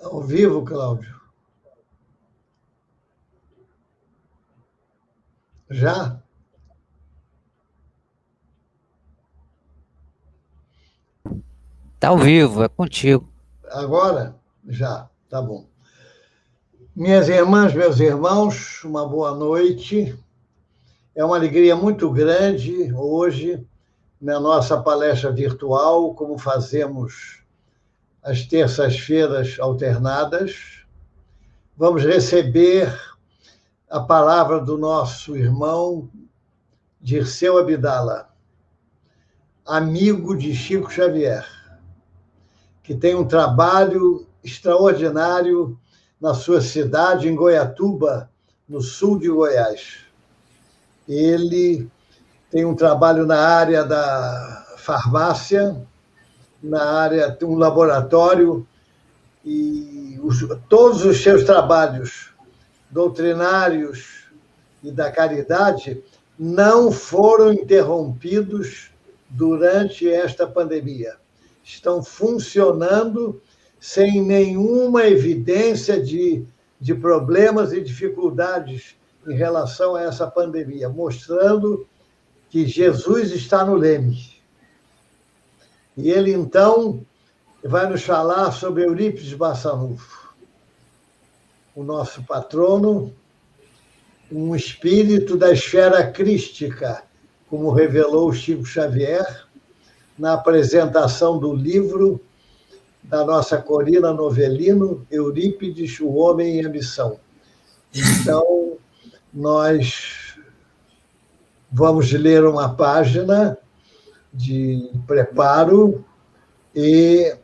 Ao vivo, Cláudio? Já? Tá ao vivo, é contigo. Agora? Já, tá bom. Minhas irmãs, meus irmãos, uma boa noite. É uma alegria muito grande hoje, na nossa palestra virtual, como fazemos às terças-feiras alternadas. Vamos receber a palavra do nosso irmão Dirceu Abdala, amigo de Chico Xavier, que tem um trabalho extraordinário na sua cidade, em Goiatuba, no sul de Goiás. Ele tem um trabalho na área da farmácia, na área de um laboratório, e todos os seus trabalhos doutrinários e da caridade não foram interrompidos durante esta pandemia. Estão funcionando sem nenhuma evidência de problemas e dificuldades em relação a essa pandemia, mostrando que Jesus está no leme. E ele, então, vai nos falar sobre Eurípides Barçanufo, o nosso patrono, um espírito da esfera crística, como revelou Chico Xavier na apresentação do livro da nossa Corina Novelino, Eurípides, o Homem e a Missão. Então, nós vamos ler uma página de preparo e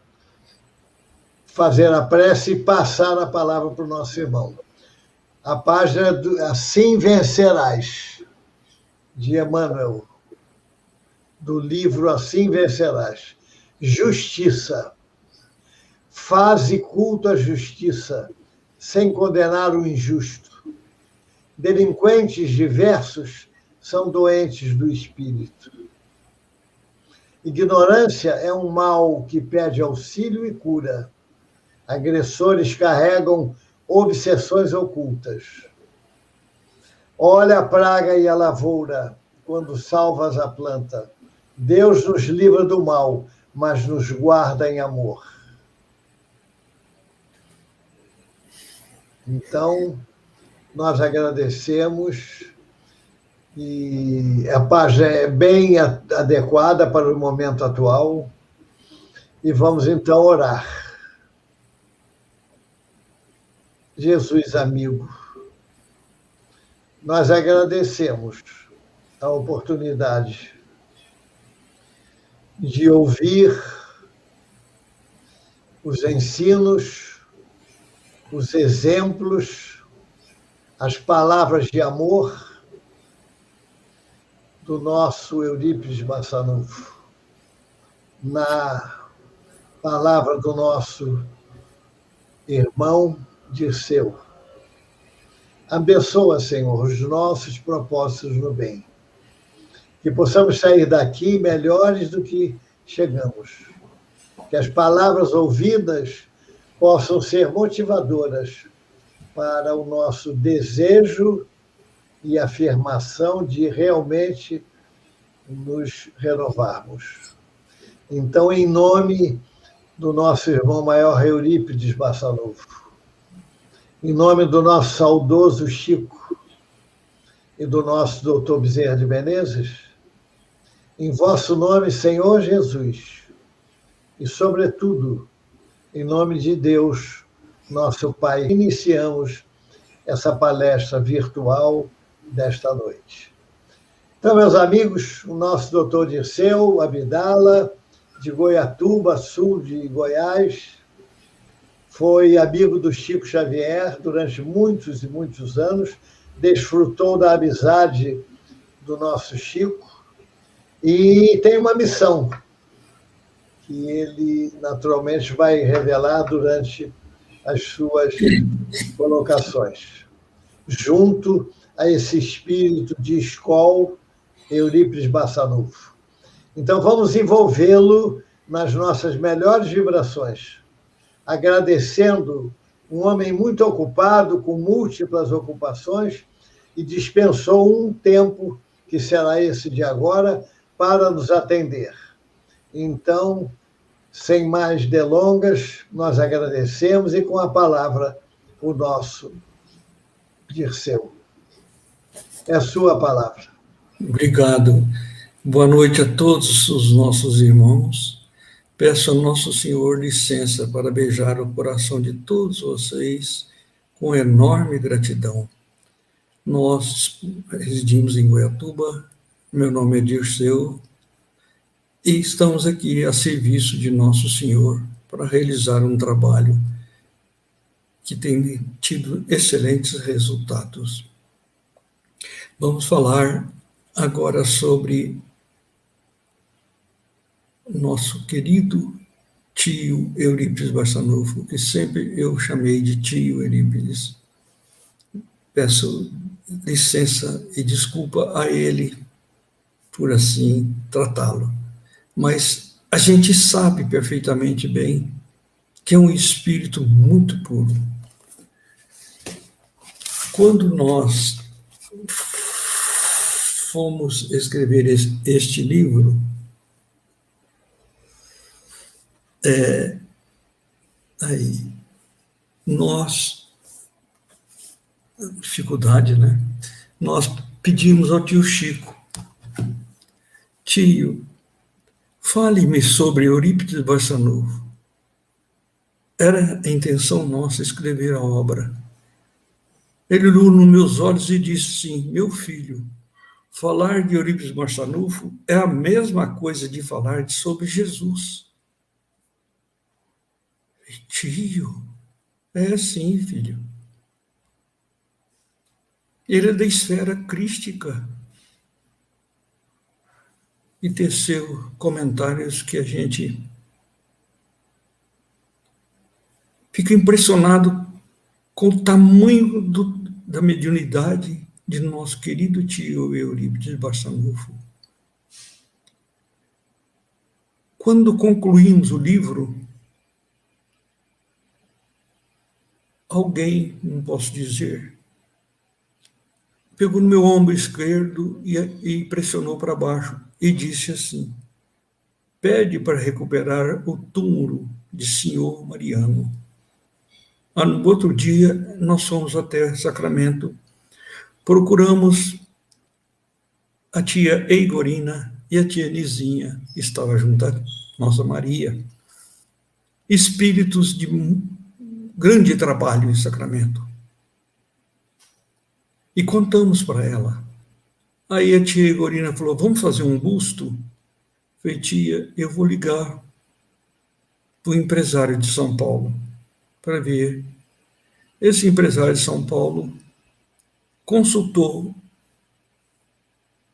fazer a prece e passar a palavra para o nosso irmão. A página do Assim Vencerás, de Emmanuel, do livro Assim Vencerás. Justiça. Faze culto à justiça, sem condenar o injusto. Delinquentes diversos são doentes do espírito. Ignorância é um mal que pede auxílio e cura. Agressores carregam obsessões ocultas. Olha a praga e a lavoura, quando salvas a planta. Deus nos livra do mal, mas nos guarda em amor. Então, nós agradecemos, e a página é bem adequada para o momento atual, e vamos então orar. Jesus amigo, nós agradecemos a oportunidade de ouvir os ensinos, os exemplos, as palavras de amor do nosso Eurípides Barçanufo, na palavra do nosso irmão Dirceu. Abençoa, Senhor, os nossos propósitos no bem. Que possamos sair daqui melhores do que chegamos. que as palavras ouvidas possam ser motivadoras para o nosso desejo e afirmação de realmente nos renovarmos. Então, em nome do nosso irmão maior Eurípides Barçanufo, em nome do nosso saudoso Chico e do nosso doutor Bezerra de Menezes, em vosso nome, Senhor Jesus, e, sobretudo, em nome de Deus, nosso Pai, iniciamos essa palestra virtual desta noite. Então, meus amigos, o nosso doutor Dirceu Abdala, de Goiatuba, sul de Goiás, foi amigo do Chico Xavier durante muitos e muitos anos, desfrutou da amizade do nosso Chico e tem uma missão que ele naturalmente vai revelar durante as suas colocações, junto a esse espírito de escola Eurípides Barçanufo. Então, vamos envolvê-lo nas nossas melhores vibrações, agradecendo um homem muito ocupado, com múltiplas ocupações, e dispensou um tempo, que será esse de agora, para nos atender. Então, sem mais delongas, nós agradecemos e com a palavra o nosso Dirceu. É a sua palavra. Obrigado. Boa noite a todos os nossos irmãos. Peço ao nosso Senhor licença para beijar o coração de todos vocês com enorme gratidão. Nós residimos em Goiatuba, meu nome é Dirceu, e estamos aqui a serviço de nosso Senhor para realizar um trabalho que tem tido excelentes resultados. Vamos falar agora sobre nosso querido tio Eurípides Barçanufo, que sempre eu chamei de tio Eurípides. Peço licença e desculpa a ele por assim tratá-lo. Mas a gente sabe perfeitamente bem que é um espírito muito puro. Quando nós fomos escrever este livro, dificuldade, né? Nós pedimos ao tio Chico: tio, fale-me sobre Eurípides Barçanufo. Era a intenção nossa escrever a obra. Ele olhou nos meus olhos e disse assim: meu filho, falar de Eurípides Barçanufo é a mesma coisa de falar sobre Jesus. Tio, é assim, filho. Ele é da esfera crística. E teceu comentários que a gente fica impressionado com o tamanho da mediunidade de nosso querido tio Eurípides Barçanufo. Quando concluímos o livro, alguém, não posso dizer, pegou no meu ombro esquerdo e pressionou para baixo e disse assim: pede para recuperar o túmulo de senhor Mariano. No outro dia, nós fomos até Sacramento, procuramos a tia Eigorina e a tia Nizinha, que estava junto a nossa Maria, espíritos de grande trabalho em Sacramento. E contamos para ela. Aí a tia Igorina falou: vamos fazer um busto? Falei: tia, eu vou ligar para o empresário de São Paulo para ver. Esse empresário de São Paulo consultou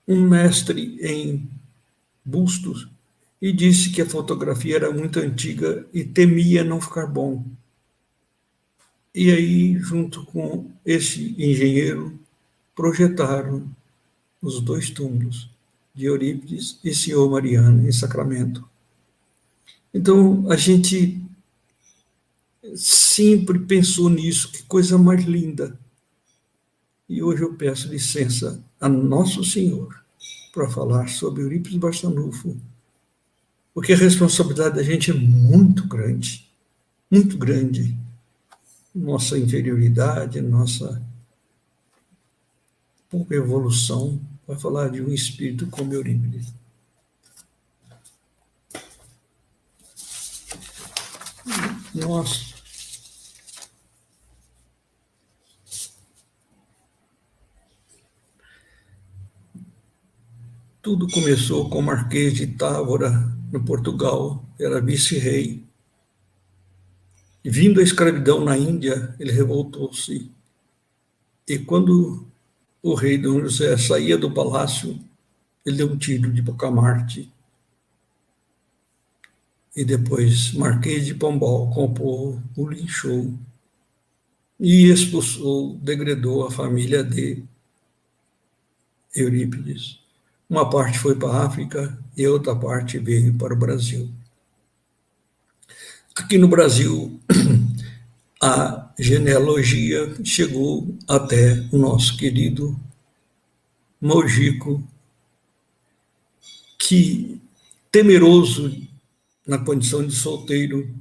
um mestre em bustos e disse que a fotografia era muito antiga e temia não ficar bom. E aí, junto com esse engenheiro, projetaram os dois túmulos de Eurípides e senhor Mariano, em Sacramento. Então, a gente sempre pensou nisso, que coisa mais linda. E hoje eu peço licença a Nosso Senhor para falar sobre Eurípides Barçanufo, porque a responsabilidade da gente é muito grande, muito grande. Nossa inferioridade, nossa pouca evolução, vai falar de um espírito como Eurípides. Nossa. Tudo começou com o Marquês de Távora, no Portugal, era vice-rei. E vindo a escravidão na Índia, ele revoltou-se. E quando o rei Dom José saía do palácio, ele deu um tiro de Bacamarte. E depois Marquês de Pombal, com o povo, o linchou. E expulsou, degradou a família de Eurípides. Uma parte foi para a África e outra parte veio para o Brasil. Aqui no Brasil, a genealogia chegou até o nosso querido Mojico, que, temeroso na condição de solteiro,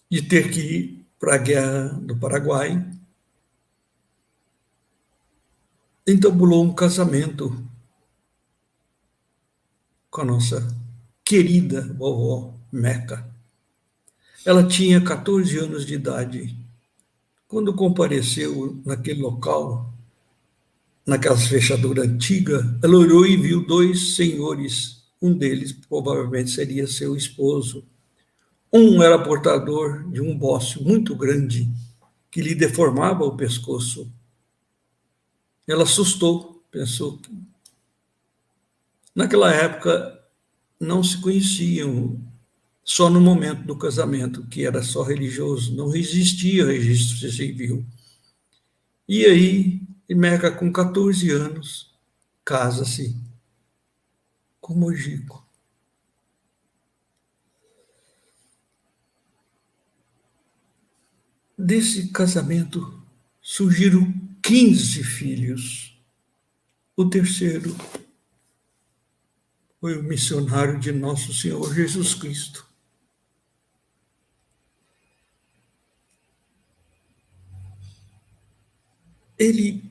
de ter que ir para a Guerra do Paraguai, entabulou um casamento com a nossa querida vovó Meca. Ela tinha 14 anos de idade. Quando compareceu naquele local, naquelas fechaduras antigas, ela olhou e viu dois senhores. Um deles provavelmente seria seu esposo. Um era portador de um bócio muito grande, que lhe deformava o pescoço. Ela assustou, pensou que... Naquela época, não se conheciam só no momento do casamento, que era só religioso, não existia registro civil. E aí, Meca, com 14 anos, casa-se com Mojico. Desse casamento surgiram 15 filhos. O terceiro foi o missionário de Nosso Senhor Jesus Cristo. Ele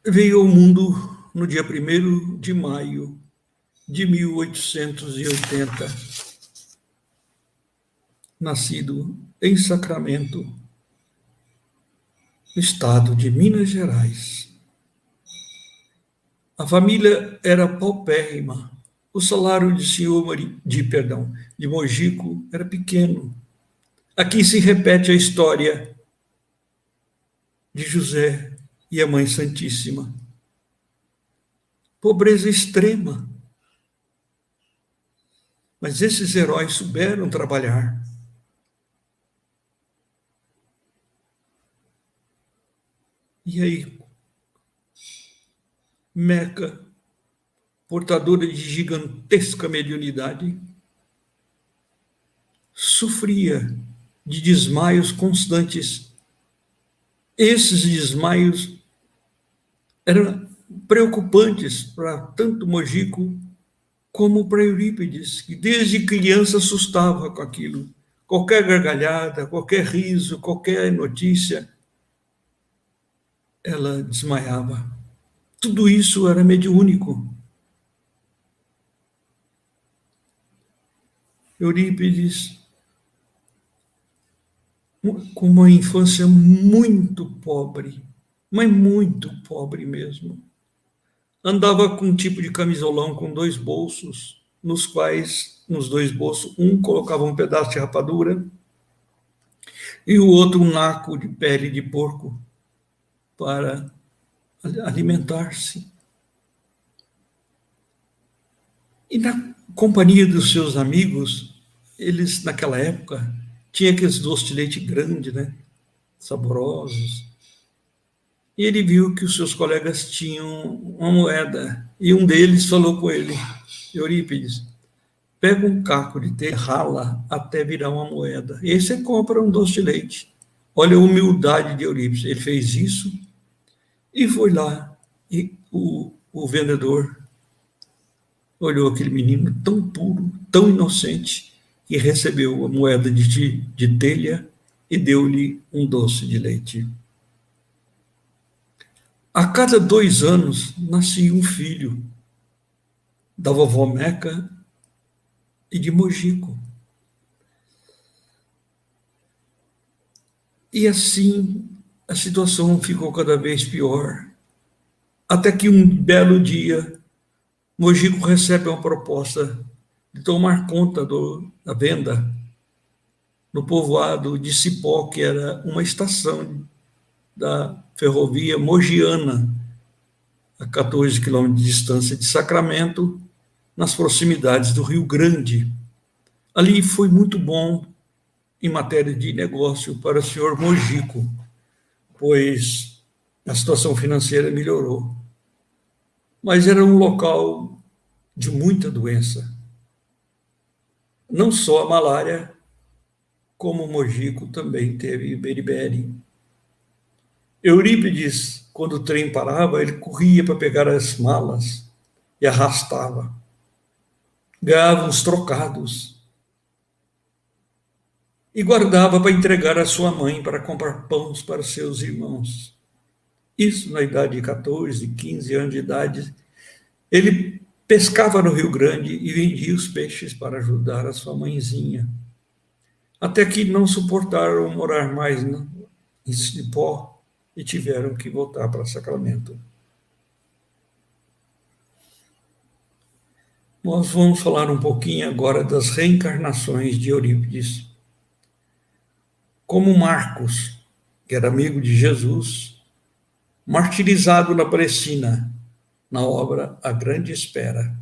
veio ao mundo no dia 1º de maio de 1880, nascido em Sacramento, no estado de Minas Gerais. A família era paupérrima. O salário de Mojico era pequeno. Aqui se repete a história de José e a Mãe Santíssima. Pobreza extrema. Mas esses heróis souberam trabalhar. E aí, Meca, portadora de gigantesca mediunidade, sofria de desmaios constantes. Esses desmaios eram preocupantes para tanto Mojico como para Eurípides, que desde criança assustava com aquilo. Qualquer gargalhada, qualquer riso, qualquer notícia, ela desmaiava. Tudo isso era mediúnico. Eurípides, com uma infância muito pobre, mas muito pobre mesmo, andava com um tipo de camisolão com 2 bolsos, nos quais, nos 2 bolsos, um colocava um pedaço de rapadura e o outro um naco de pele de porco para alimentar-se. E na companhia dos seus amigos, eles, naquela época, tinham aqueles doces de leite grande, né? Saborosos. E ele viu que os seus colegas tinham uma moeda. E um deles falou com ele: Eurípides, pega um caco de telha, rala até virar uma moeda. E aí você compra um doce de leite. Olha a humildade de Eurípides. Ele fez isso e foi lá. E o vendedor olhou aquele menino tão puro, tão inocente, e recebeu a moeda de telha e deu-lhe um doce de leite. A cada 2 anos nascia um filho da vovó Meca e de Mojico. E assim a situação ficou cada vez pior, até que um belo dia Mojico recebe uma proposta de tomar conta da venda no povoado de Cipó, que era uma estação da ferrovia mogiana, a 14 quilômetros de distância de Sacramento, nas proximidades do Rio Grande. Ali foi muito bom em matéria de negócio para o senhor Mojico, pois a situação financeira melhorou. Mas era um local de muita doença. Não só a malária, como o Mojico também teve beriberi. Eurípides, quando o trem parava, ele corria para pegar as malas e arrastava. Ganhava uns trocados e guardava para entregar à sua mãe para comprar pães para seus irmãos. Isso na idade de 14, 15 anos de idade. Ele pescava no Rio Grande e vendia os peixes para ajudar a sua mãezinha. Até que não suportaram morar mais em Cipó e tiveram que voltar para Sacramento. Nós vamos falar um pouquinho agora das reencarnações de Eurípides. Como Marcos, que era amigo de Jesus, martirizado na Palestina, na obra A Grande Espera.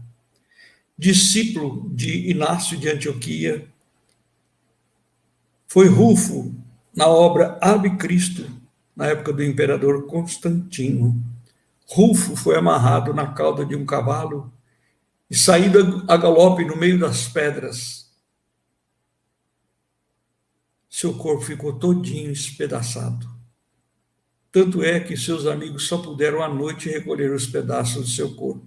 Discípulo de Inácio de Antioquia, foi Rufo na obra Ave Cristo, na época do imperador Constantino. Rufo foi amarrado na cauda de um cavalo e saído a galope no meio das pedras. Seu corpo ficou todinho espedaçado. Tanto é que seus amigos só puderam à noite recolher os pedaços do seu corpo.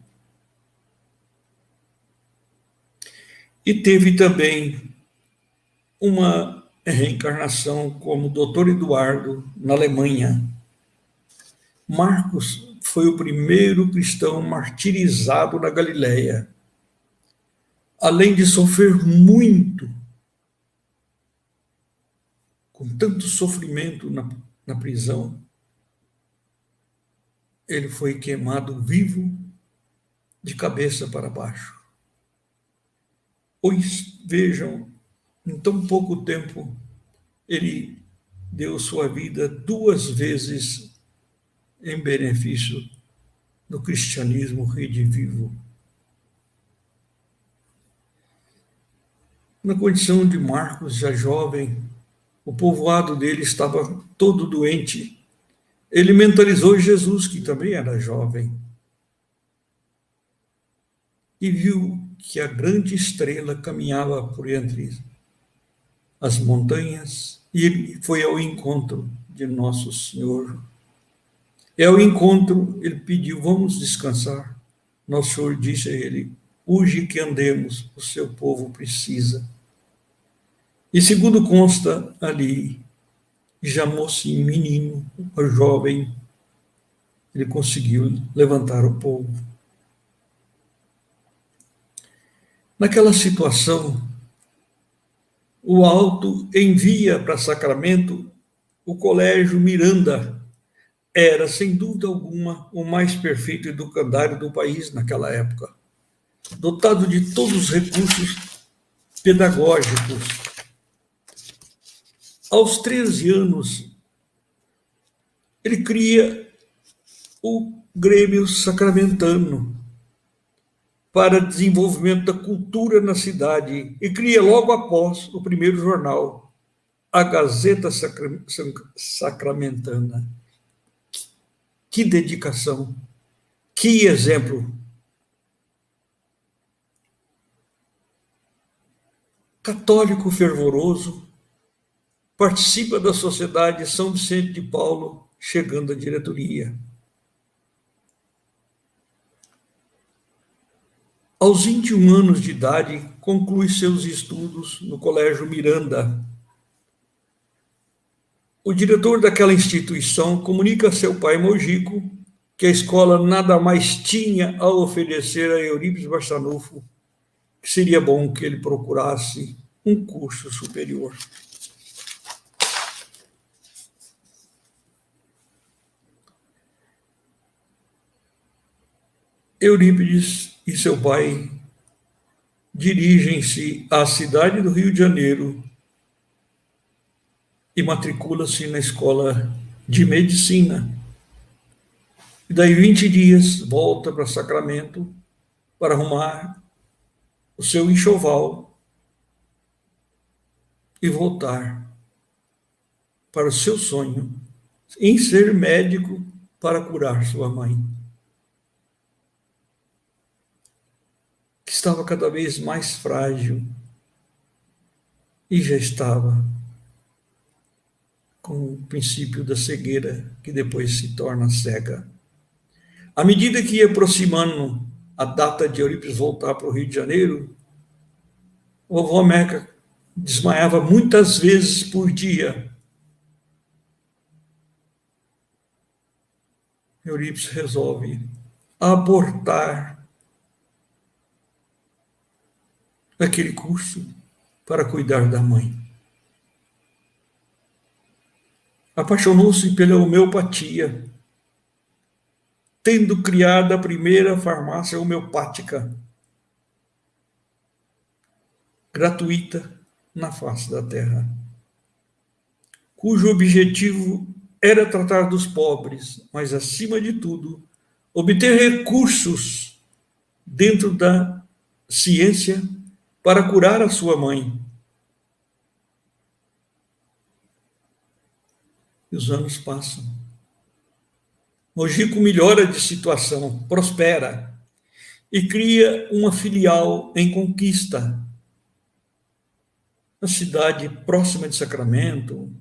E teve também uma reencarnação como Dr. Eduardo, na Alemanha. Marcos foi o primeiro cristão martirizado na Galileia. Além de sofrer muito, com tanto sofrimento na prisão, ele foi queimado vivo, de cabeça para baixo. Pois, vejam, em tão pouco tempo, ele deu sua vida 2 vezes em benefício do cristianismo redivivo. Na condição de Marcos, já jovem, o povoado dele estava todo doente. Ele mentalizou Jesus, que também era jovem, e viu que a grande estrela caminhava por entre as montanhas, e ele foi ao encontro de Nosso Senhor. E ao encontro, ele pediu: vamos descansar. Nosso Senhor disse a ele: urge que andemos, o seu povo precisa. E segundo consta ali, já mocinho, menino, jovem, ele conseguiu levantar o povo. Naquela situação, o alto envia para Sacramento o Colégio Miranda. Era, sem dúvida alguma, o mais perfeito educandário do país naquela época, dotado de todos os recursos pedagógicos. Aos 13 anos, ele cria o Grêmio Sacramentano para desenvolvimento da cultura na cidade e cria logo após o primeiro jornal, a Gazeta Sacramentana. Que dedicação, que exemplo! católico fervoroso, participa da Sociedade São Vicente de Paulo, chegando à diretoria. Aos 21 anos de idade, conclui seus estudos no Colégio Miranda. O diretor daquela instituição comunica a seu pai Mojico que a escola nada mais tinha a oferecer a Eurípides Barçanufo, que seria bom que ele procurasse um curso superior. Eurípides e seu pai dirigem-se à cidade do Rio de Janeiro e matricula-se na escola de medicina. E daí 20 dias volta para Sacramento para arrumar o seu enxoval e voltar para o seu sonho em ser médico para curar sua mãe, que estava cada vez mais frágil e já estava com o princípio da cegueira, que depois se torna cega. À medida que ia aproximando a data de Eurípides voltar para o Rio de Janeiro, a vovó Meca desmaiava muitas vezes por dia. Eurípides resolve abortar aquele curso para cuidar da mãe. Apaixonou-se pela homeopatia, tendo criado a primeira farmácia homeopática gratuita na face da terra, cujo objetivo era tratar dos pobres, mas, acima de tudo, obter recursos dentro da ciência para curar a sua mãe. E os anos passam. Mojico melhora de situação, prospera e cria uma filial em Conquista, na cidade próxima de Sacramento.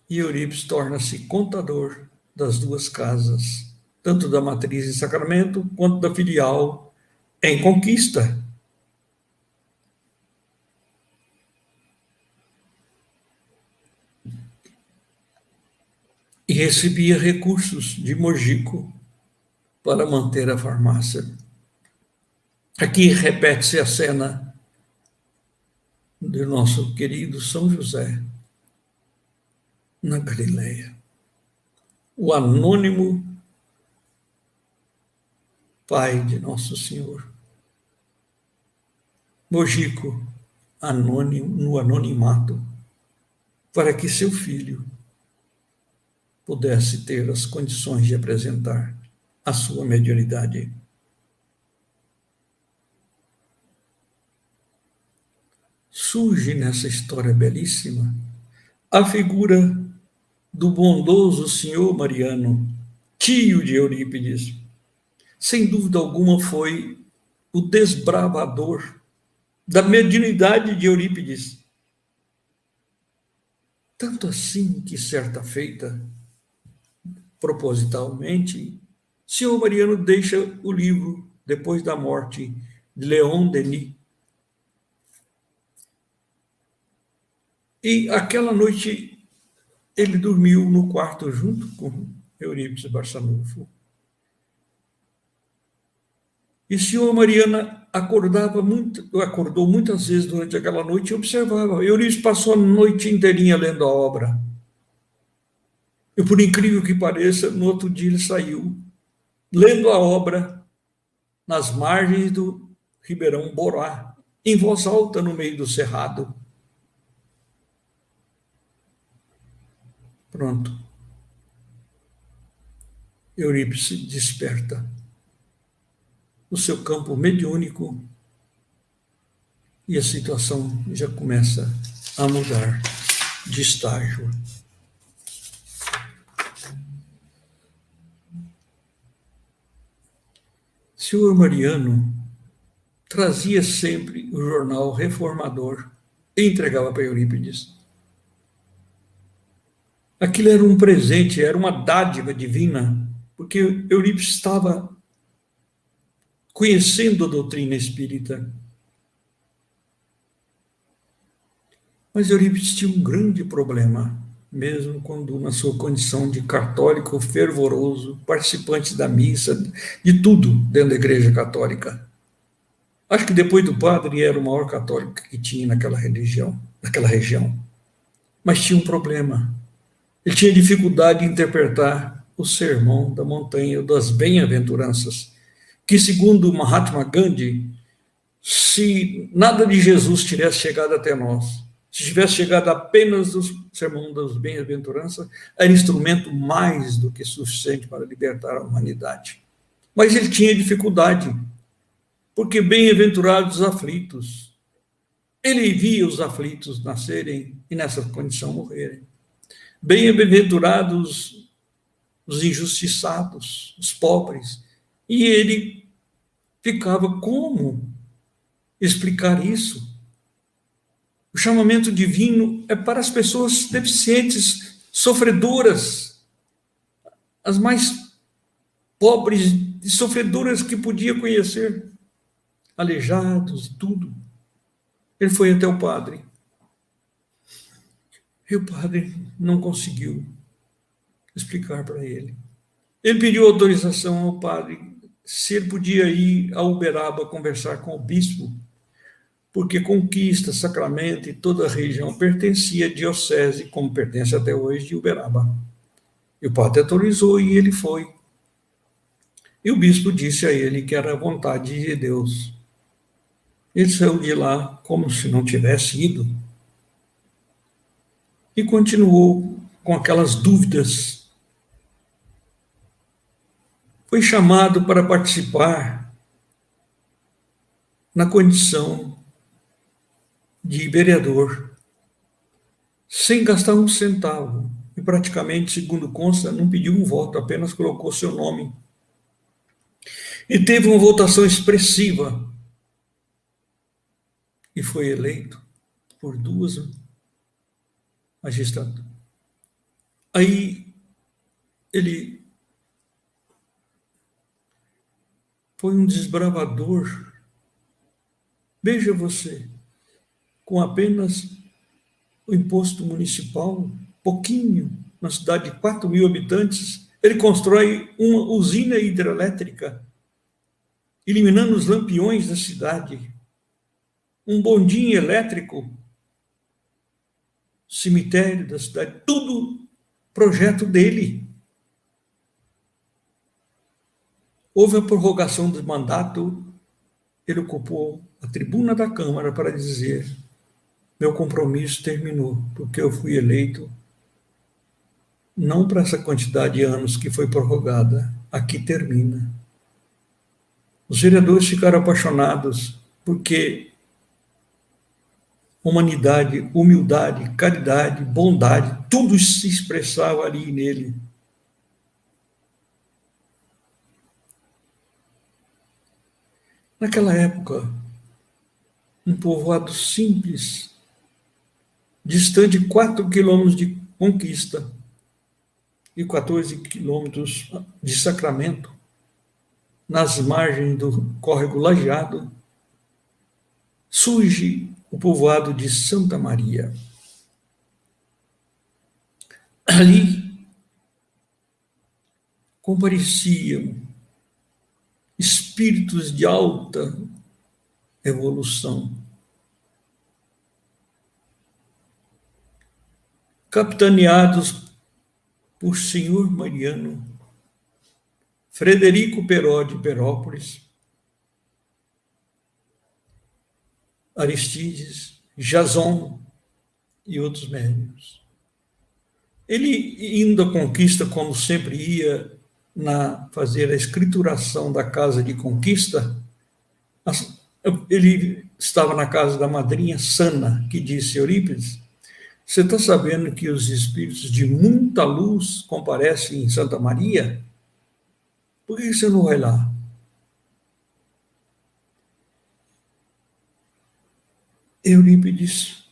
E Eurípides torna-se contador das duas casas, tanto da matriz em Sacramento quanto da filial em Conquista. E recebia recursos de Mojico para manter a farmácia. Aqui repete-se a cena do nosso querido São José, na Galileia. O anônimo pai de Nosso Senhor. Mojico, anônimo, no anonimato, para que seu filho pudesse ter as condições de apresentar a sua mediunidade. Surge nessa história belíssima a figura do bondoso senhor Mariano, tio de Eurípides. Sem dúvida alguma foi o desbravador da mediunidade de Eurípides. Tanto assim que, certa feita, propositalmente, senhor Mariano deixa o livro depois da morte de Leon Denis. E aquela noite ele dormiu no quarto junto com Eurípides Barçanufo. E o senhor Mariana acordou muitas vezes durante aquela noite e observava. Eurípides passou a noite inteirinha lendo a obra. E, por incrível que pareça, no outro dia ele saiu lendo a obra nas margens do Ribeirão Borá, em voz alta no meio do cerrado. Pronto. Eurípides se desperta. O seu campo mediúnico e a situação já começa a mudar de estágio. Senhor Mariano trazia sempre o jornal Reformador e entregava para Eurípides. Aquilo era um presente, era uma dádiva divina, porque Eurípides estava conhecendo a doutrina espírita. Mas Eurípides tinha um grande problema, mesmo quando na sua condição de católico fervoroso, participante da missa, de tudo dentro da Igreja Católica. Acho que depois do padre era o maior católico que tinha naquela religião, naquela região. Mas tinha um problema. Ele tinha dificuldade de interpretar o sermão da montanha das bem-aventuranças, que segundo Mahatma Gandhi, se nada de Jesus tivesse chegado até nós, se tivesse chegado apenas do sermão das bem-aventuranças, era instrumento mais do que suficiente para libertar a humanidade. Mas ele tinha dificuldade, porque bem-aventurados os aflitos. Ele via os aflitos nascerem e nessa condição morrerem. Bem-aventurados os injustiçados, os pobres. E ele ficava como explicar isso? O chamamento divino é para as pessoas deficientes, sofredoras, as mais pobres e sofredoras que podia conhecer, aleijados e tudo. Ele foi até o padre. E o padre não conseguiu explicar para ele. Ele pediu autorização ao padre se ele podia ir a Uberaba conversar com o bispo, porque Conquista, Sacramento e toda a região pertencia à diocese, como pertence até hoje, de Uberaba. E o padre autorizou e ele foi. E o bispo disse a ele que era a vontade de Deus. Ele saiu de lá como se não tivesse ido. E continuou com aquelas dúvidas. Foi chamado para participar na condição de vereador, sem gastar um centavo. E praticamente, segundo consta, não pediu um voto, apenas colocou seu nome. E teve uma votação expressiva. E foi eleito por 2 magistrados. Aí ele foi um desbravador. Veja você, com apenas o imposto municipal, pouquinho, na cidade de 4.000 habitantes, ele constrói uma usina hidrelétrica, eliminando os lampiões da cidade, um bondinho elétrico, cemitério da cidade, tudo projeto dele. Houve a prorrogação do mandato, ele ocupou a tribuna da Câmara para dizer: meu compromisso terminou, porque eu fui eleito não para essa quantidade de anos que foi prorrogada, aqui termina. Os vereadores ficaram apaixonados, porque humanidade, humildade, caridade, bondade, tudo se expressava ali nele. Naquela época, um povoado simples, distante de 4 quilômetros de Conquista e 14 quilômetros de Sacramento, nas margens do córrego Lajeado, surge o povoado de Santa Maria. Ali compareciam espíritos de alta evolução, capitaneados por senhor Mariano, Frederico Peró de Perópolis, Aristides, Jason e outros médiuns. Ele, indo à Conquista, como sempre ia fazer a escrituração da casa de Conquista, ele estava na casa da madrinha Sana, que disse: Eurípides, você está sabendo que os espíritos de muita luz comparecem em Santa Maria? Por que você não vai lá? Eurípides,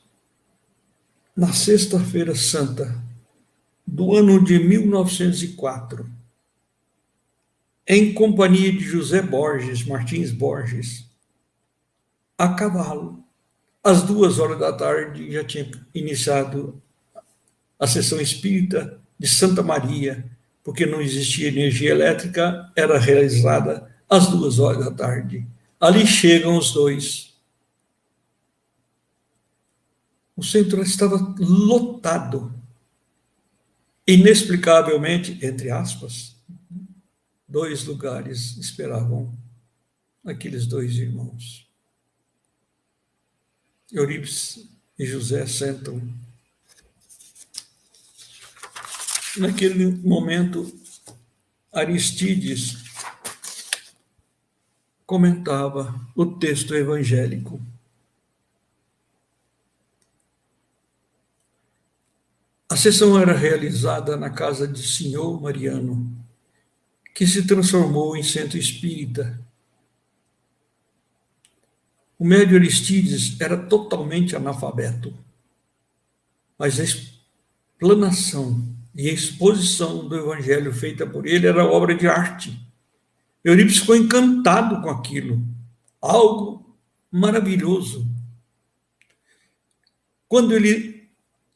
na Sexta-feira Santa do ano de 1904, em companhia de José Borges, Martins Borges, a cavalo, às 2 horas da tarde, já tinha iniciado a sessão espírita de Santa Maria, porque não existia energia elétrica, era realizada às 2 horas da tarde. Ali chegam os dois. O centro estava lotado. Inexplicavelmente, entre aspas, 2 lugares esperavam aqueles 2 irmãos. Eurípides e José sentam. Naquele momento, Aristides comentava o texto evangélico. A sessão era realizada na casa de Senhor Mariano, que se transformou em centro espírita. O médium Aristides era totalmente analfabeto, mas a explanação e a exposição do evangelho feita por ele era obra de arte. Eurípides ficou encantado com aquilo, algo maravilhoso. Quando ele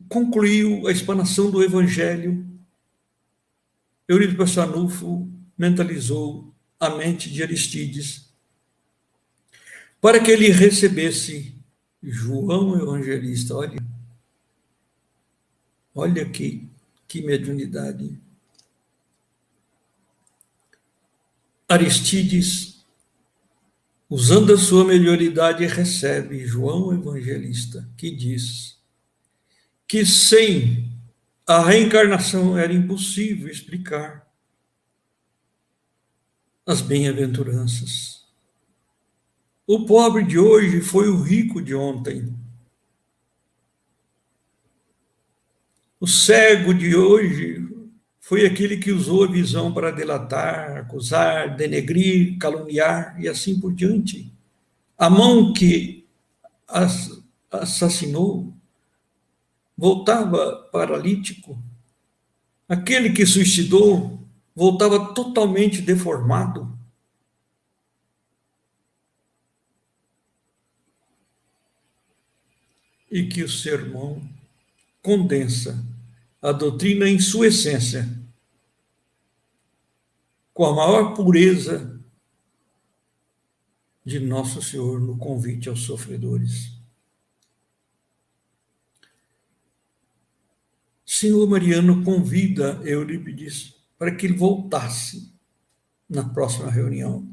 concluiu a explanação do evangelho, Eurípides Passanufo mentalizou a mente de Aristides para que ele recebesse João Evangelista. Olha que mediunidade. Aristides, usando a sua mediunidade, recebe João Evangelista, que diz que sem a reencarnação era impossível explicar as bem-aventuranças. O pobre de hoje foi o rico de ontem. O cego de hoje foi aquele que usou a visão para delatar, acusar, denegrir, caluniar e assim por diante. A mão que assassinou voltava paralítico. Aquele que suicidou voltava totalmente deformado. E que o sermão condensa a doutrina em sua essência, com a maior pureza de Nosso Senhor no convite aos sofredores. Senhor Mariano convida Eurípides para que ele voltasse na próxima reunião.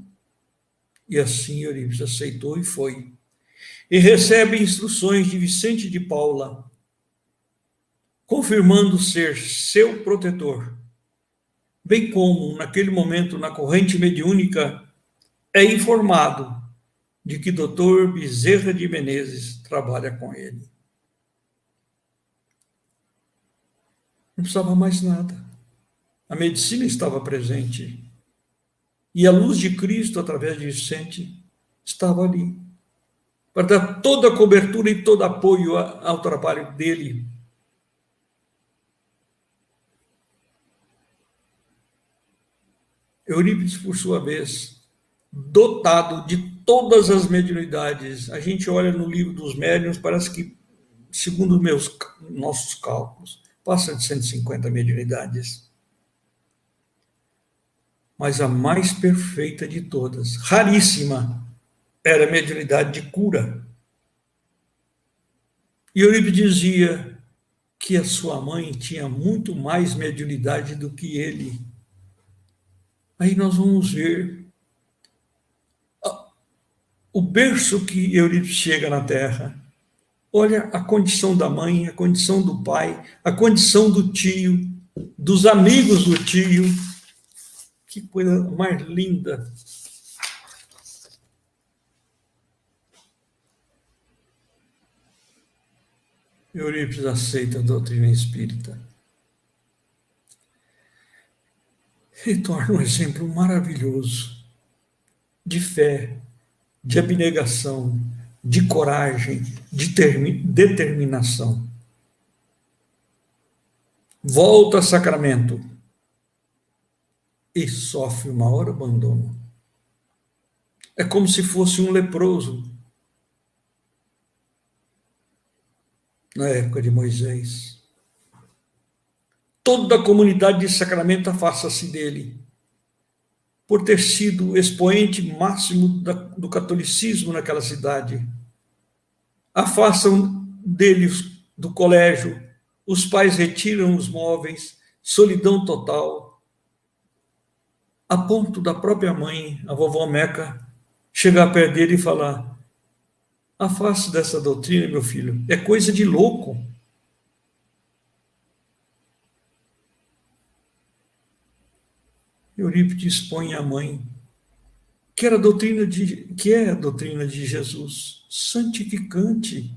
E assim Eurípides aceitou e foi. E recebe instruções de Vicente de Paula, confirmando ser seu protetor, bem como, naquele momento, na corrente mediúnica, é informado de que Dr. Bezerra de Menezes trabalha com ele. Não precisava mais nada. A medicina estava presente. E a luz de Cristo, através de Vicente, estava ali, para dar toda a cobertura e todo apoio ao trabalho dele. Eurípides, por sua vez, dotado de todas as mediunidades. A gente olha no livro dos médiuns, parece que, segundo nossos cálculos, passa de 150 mediunidades. Mas a mais perfeita de todas, raríssima, era a mediunidade de cura. E Eurípides dizia que a sua mãe tinha muito mais mediunidade do que ele. Aí nós vamos ver o berço que Eurípides chega na Terra. Olha a condição da mãe, a condição do pai, a condição do tio, dos amigos do tio. Que coisa mais linda. Eurípides aceita a doutrina espírita e torna um exemplo maravilhoso de fé, de abnegação, de coragem, de determinação. Volta a Sacramento e sofre o maior abandono. É como se fosse um leproso na época de Moisés. Toda a comunidade de Sacramento afasta-se dele, por ter sido expoente máximo do catolicismo naquela cidade. Afastam dele do colégio, os pais retiram os móveis, solidão total, a ponto da própria mãe, a vovó Meca, chegar perto dele e falar: afaste dessa doutrina, meu filho, é coisa de louco. Eurípides põe a mãe, que é a doutrina de Jesus, santificante.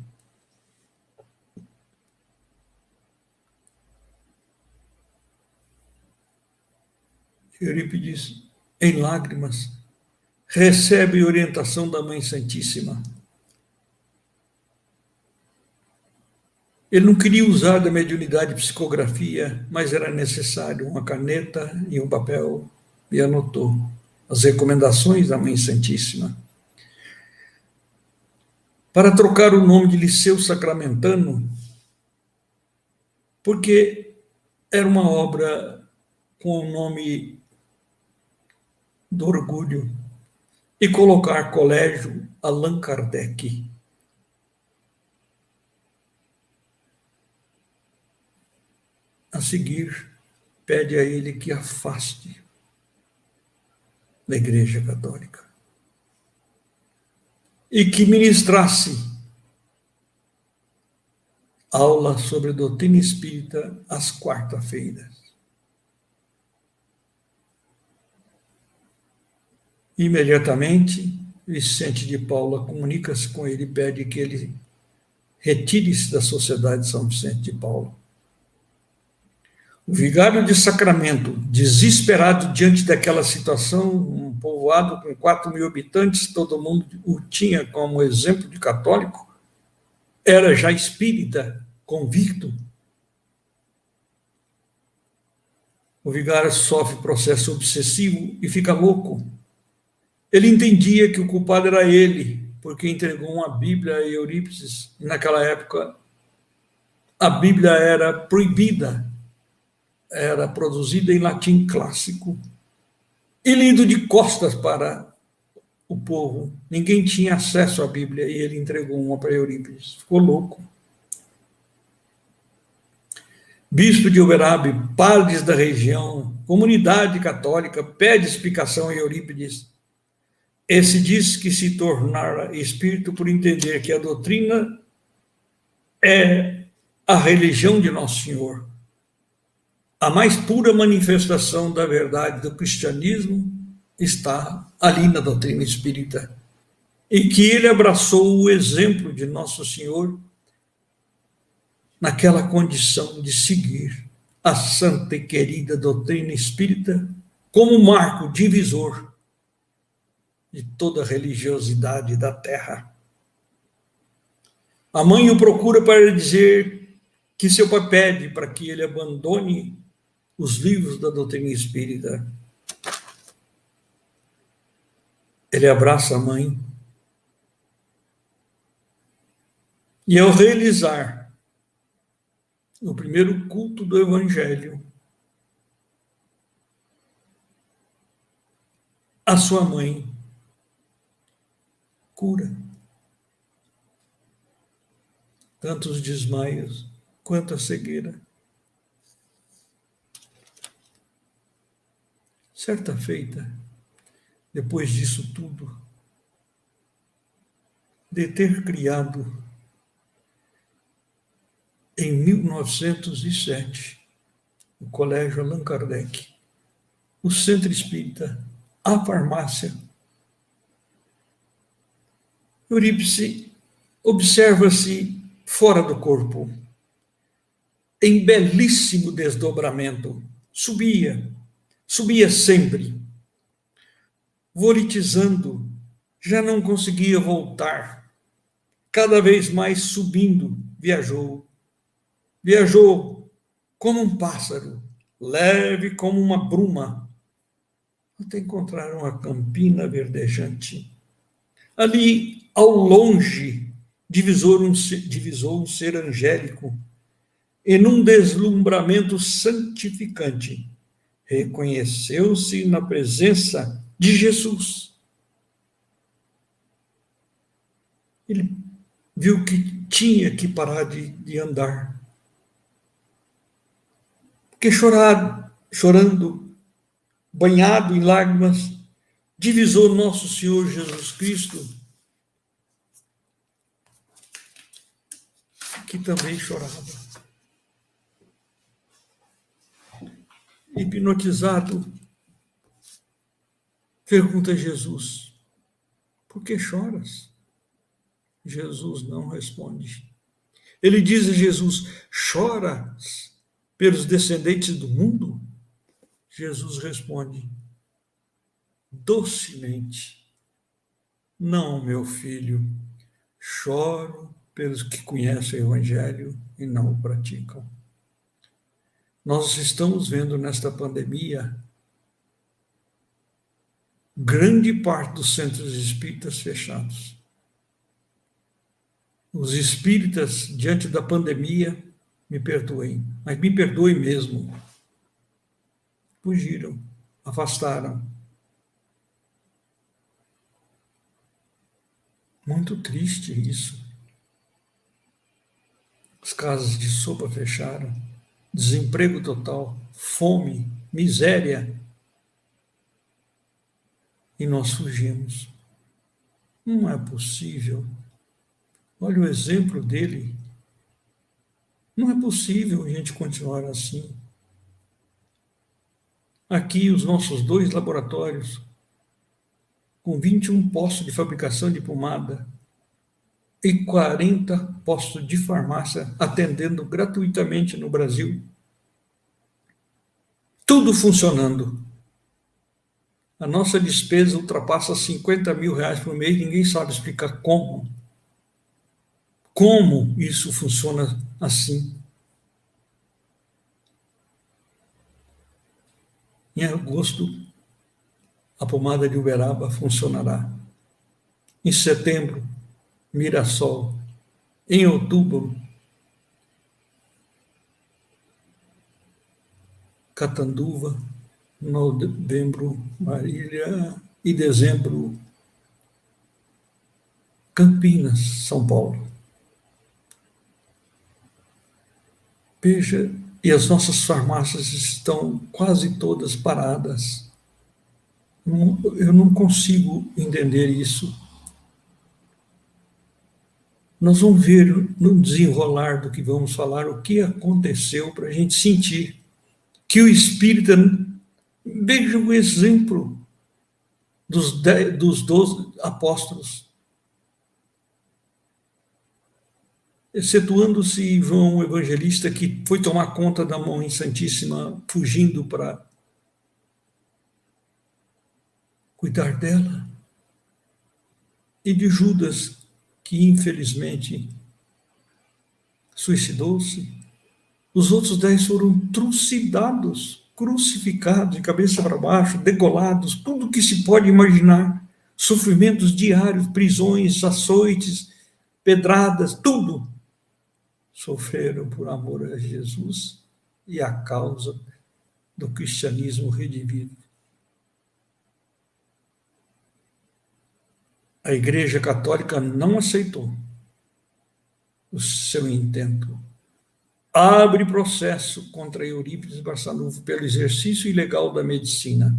Eurípides, em lágrimas, recebe orientação da Mãe Santíssima. Ele não queria usar da mediunidade psicografia, mas era necessário uma caneta e um papel, e anotou as recomendações da Mãe Santíssima. Para trocar o nome de Liceu Sacramentano, porque era uma obra com o nome do orgulho, e colocar Colégio Allan Kardec. A seguir, pede a ele que afaste da Igreja Católica e que ministrasse aula sobre a doutrina espírita às quarta-feiras. Imediatamente, Vicente de Paula comunica-se com ele e pede que ele retire-se da Sociedade de São Vicente de Paula. O vigário de Sacramento, desesperado diante daquela situação, um povoado com 4.000 habitantes, todo mundo o tinha como exemplo de católico, era já espírita, convicto. O vigário sofre processo obsessivo e fica louco. Ele entendia que o culpado era ele, porque entregou uma Bíblia a Eurípides, e naquela época a Bíblia era proibida, era produzida em latim clássico e lido de costas para o povo. Ninguém tinha acesso à Bíblia e ele entregou uma para Eurípides. Ficou louco. Bispo de Uberaba, padres da região, comunidade católica, pede explicação a Eurípides. Esse diz que se tornara espírito por entender que a doutrina é a religião de Nosso Senhor, a mais pura manifestação da verdade do cristianismo está ali na doutrina espírita, e que ele abraçou o exemplo de Nosso Senhor naquela condição de seguir a santa e querida doutrina espírita como marco divisor de toda a religiosidade da terra. A mãe o procura para dizer que seu pai pede para que ele abandone os livros da doutrina espírita. Ele abraça a mãe e, ao realizar o primeiro culto do Evangelho, a sua mãe cura tanto os desmaios quanto a cegueira. Certa feita, depois disso tudo, de ter criado em 1907 o Colégio Allan Kardec, o Centro Espírita, a farmácia, Eurípides observa-se fora do corpo, em belíssimo desdobramento, subia sempre, voritizando, já não conseguia voltar, cada vez mais subindo, viajou como um pássaro, leve como uma bruma, até encontrar uma campina verdejante. Ali, ao longe, divisou um ser angélico, e num deslumbramento santificante, reconheceu-se na presença de Jesus. Ele viu que tinha que parar de andar. Porque chorando, banhado em lágrimas, divisou nosso Senhor Jesus Cristo, que também chorava. Hipnotizado, pergunta a Jesus: por que choras? Jesus não responde. Ele diz a Jesus: choras pelos descendentes do mundo? Jesus responde docemente: não, meu filho, choro pelos que conhecem o Evangelho e não o praticam. Nós estamos vendo nesta pandemia grande parte dos centros espíritas fechados. Os espíritas, diante da pandemia, me perdoem, mas me perdoem mesmo. Fugiram, afastaram. Muito triste isso. As casas de sopa fecharam, desemprego total, fome, miséria. E nós fugimos. Não é possível. Olha o exemplo dele. Não é possível a gente continuar assim. Aqui os nossos 2 laboratórios, com 21 postos de fabricação de pomada e 40 postos de farmácia atendendo gratuitamente no Brasil. Tudo funcionando. A nossa despesa ultrapassa 50 mil reais por mês, ninguém sabe explicar como. Como isso funciona assim? Em agosto, a pomada de Uberaba funcionará. Em setembro, Mirassol. Em outubro, Catanduva. Novembro, Marília. E dezembro, Campinas, São Paulo. Veja, e as nossas farmácias estão quase todas paradas. Eu não consigo entender isso. Nós vamos ver no desenrolar do que vamos falar o que aconteceu para a gente sentir que o espírita, veja o exemplo dos 12 apóstolos, excetuando-se João o Evangelista, que foi tomar conta da Mãe Santíssima, fugindo para cuidar dela, e de Judas, que infelizmente suicidou-se. Os outros 10 foram trucidados, crucificados, de cabeça para baixo, degolados, tudo que se pode imaginar, sofrimentos diários, prisões, açoites, pedradas, tudo. Sofreram por amor a Jesus e a causa do cristianismo redivivo. A Igreja Católica não aceitou o seu intento. Abre processo contra Eurípides Barçanufo pelo exercício ilegal da medicina.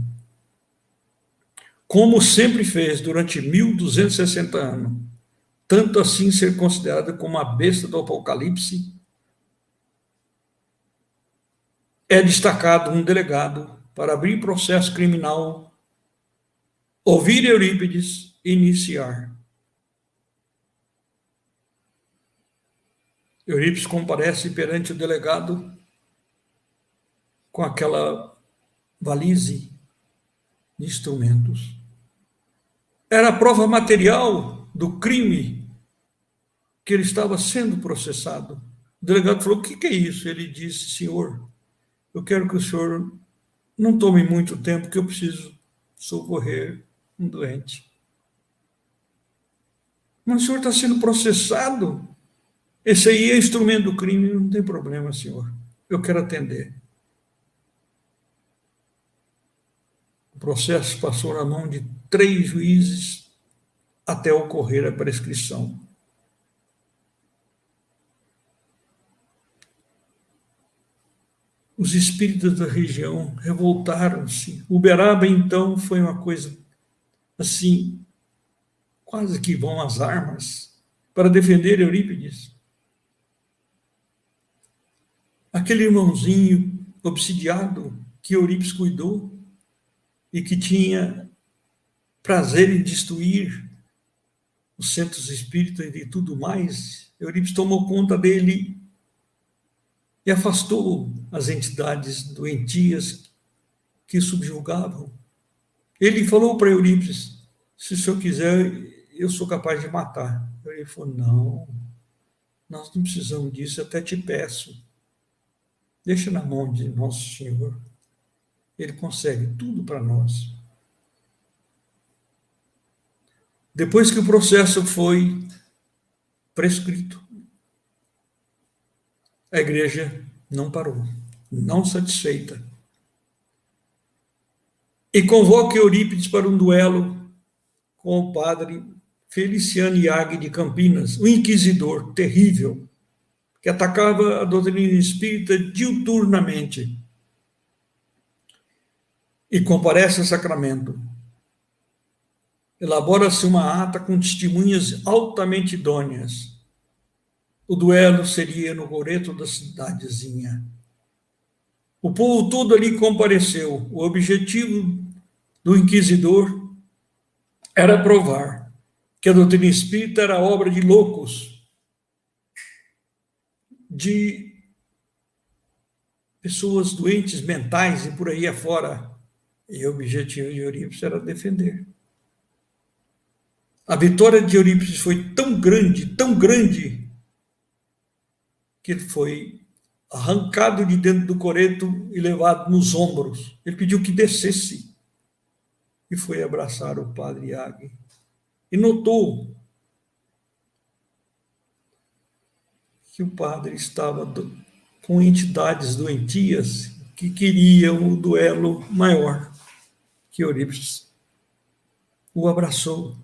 Como sempre fez durante 1260 anos, tanto assim ser considerada como a besta do Apocalipse, é destacado um delegado para abrir processo criminal, ouvir Eurípides e iniciar. Eurípides comparece perante o delegado com aquela valise de instrumentos. Era a prova material do crime que ele estava sendo processado. O delegado falou: o que é isso? Ele disse: senhor, eu quero que o senhor não tome muito tempo, que eu preciso socorrer um doente. Mas o senhor está sendo processado. Esse aí é instrumento do crime, não tem problema, senhor. Eu quero atender. O processo passou na mão de 3 juízes até ocorrer a prescrição. Os espíritas da região revoltaram-se. Uberaba, então, foi uma coisa assim, quase que vão às armas para defender Eurípides. Aquele irmãozinho obsidiado que Eurípides cuidou e que tinha prazer em destruir os centros espíritas e tudo mais, Eurípides tomou conta dele e afastou as entidades doentias que o subjugavam. Ele falou para Eurípides: se o senhor quiser, eu sou capaz de matar. Ele falou: não, nós não precisamos disso, eu até te peço. Deixa na mão de Nosso Senhor. Ele consegue tudo para nós. Depois que o processo foi prescrito, a igreja não parou, não satisfeita. E convoca Eurípides para um duelo com o padre Feliciano Iag de Campinas, um inquisidor terrível, que atacava a doutrina espírita diuturnamente. E comparece a Sacramento. Elabora-se uma ata com testemunhas altamente idôneas. O duelo seria no coreto da cidadezinha. O povo todo ali compareceu. O objetivo do inquisidor era provar que a doutrina espírita era obra de loucos, de pessoas doentes mentais e por aí afora. E o objetivo de Eurípides era defender. A vitória de Eurípides foi tão grande, que ele foi arrancado de dentro do coreto e levado nos ombros. Ele pediu que descesse e foi abraçar o padre Iag. E notou que o padre estava com entidades doentias que queriam um duelo maior, que Eurípides o abraçou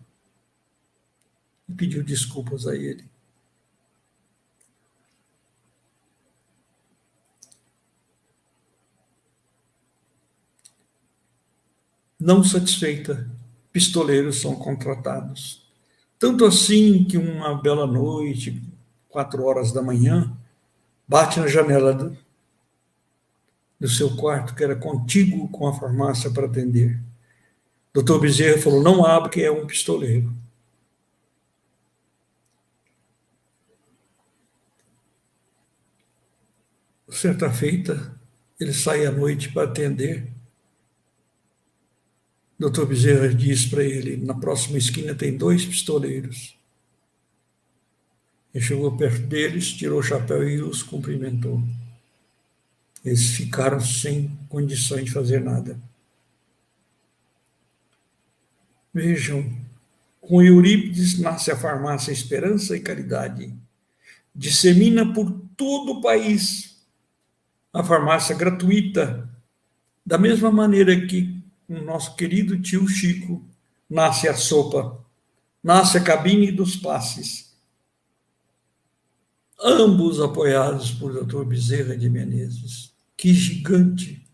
e pediu desculpas a ele. Não satisfeita, pistoleiros são contratados. Tanto assim que uma bela noite, 4 horas da manhã, bate na janela do seu quarto, que era contíguo com a farmácia para atender. Doutor Bezerra falou: não abre, que é um pistoleiro. Certa feita, ele sai à noite para atender. Doutor Bezerra diz para ele: na próxima esquina tem 2 pistoleiros. Ele chegou perto deles, tirou o chapéu e os cumprimentou. Eles ficaram sem condições de fazer nada. Vejam, com Eurípides nasce a farmácia Esperança e Caridade. Dissemina por todo o país a farmácia gratuita, da mesma maneira que o nosso querido tio Chico nasce a sopa, nasce a cabine dos passes. Ambos apoiados por Dr. Bezerra de Menezes. Que gigante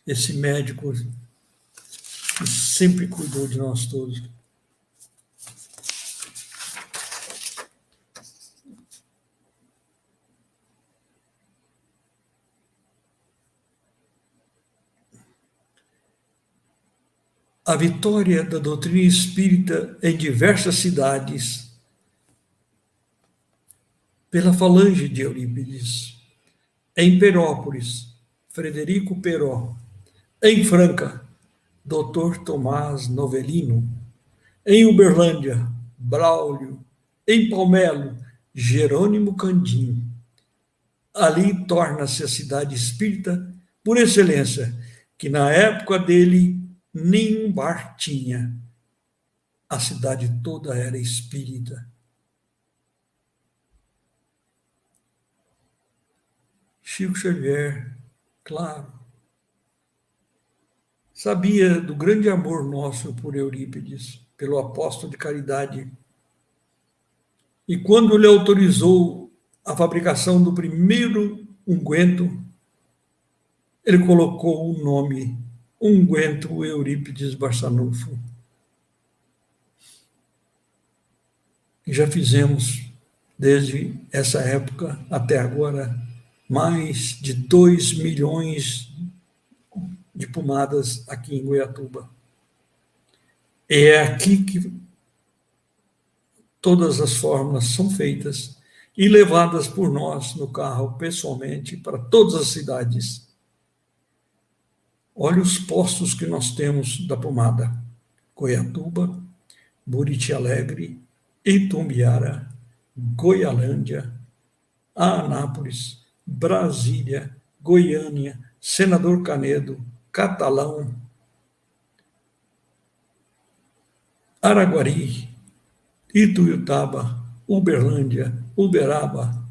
esse médico que sempre cuidou de nós todos. A vitória da doutrina espírita em diversas cidades, pela falange de Eurípides. Em Perópolis, Frederico Peró. Em Franca, Dr. Tomás Novelino. Em Uberlândia, Braulio. Em Palmelo, Jerônimo Candim. Ali torna-se a cidade espírita por excelência, que na época dele nenhum bar tinha. A cidade toda era espírita. Chico Xavier, claro, sabia do grande amor nosso por Eurípides, pelo apóstolo de caridade. E quando ele autorizou a fabricação do primeiro unguento, ele colocou o nome Unguento Eurípides Barçanufo. E já fizemos, desde essa época até agora, mais de 2 milhões de pomadas aqui em Goiatuba. É aqui que todas as fórmulas são feitas e levadas por nós no carro, pessoalmente, para todas as cidades. Olha os postos que nós temos da pomada: Goiatuba, Buriti Alegre, Itumbiara, Goialândia, Anápolis, Brasília, Goiânia, Senador Canedo, Catalão, Araguari, Ituiutaba, Uberlândia, Uberaba,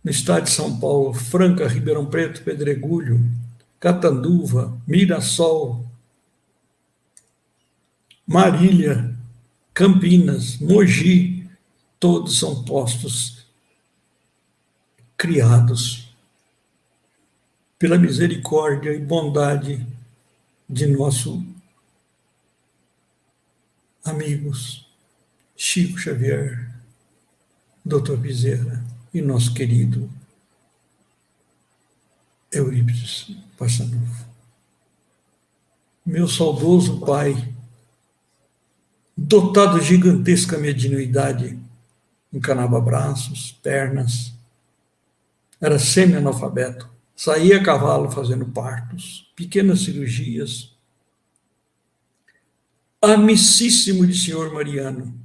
no estado de São Paulo, Franca, Ribeirão Preto, Pedregulho, Catanduva, Mirassol, Marília, Campinas, Mogi, todos são postos criados pela misericórdia e bondade de nosso amigos Chico Xavier, Dr. Bezerra e nosso querido Eurípides Barçanufo. Meu saudoso pai, dotado de gigantesca mediunidade, encanava braços, pernas, era semi-analfabeto, saía a cavalo fazendo partos, pequenas cirurgias. Amicíssimo de senhor Mariano,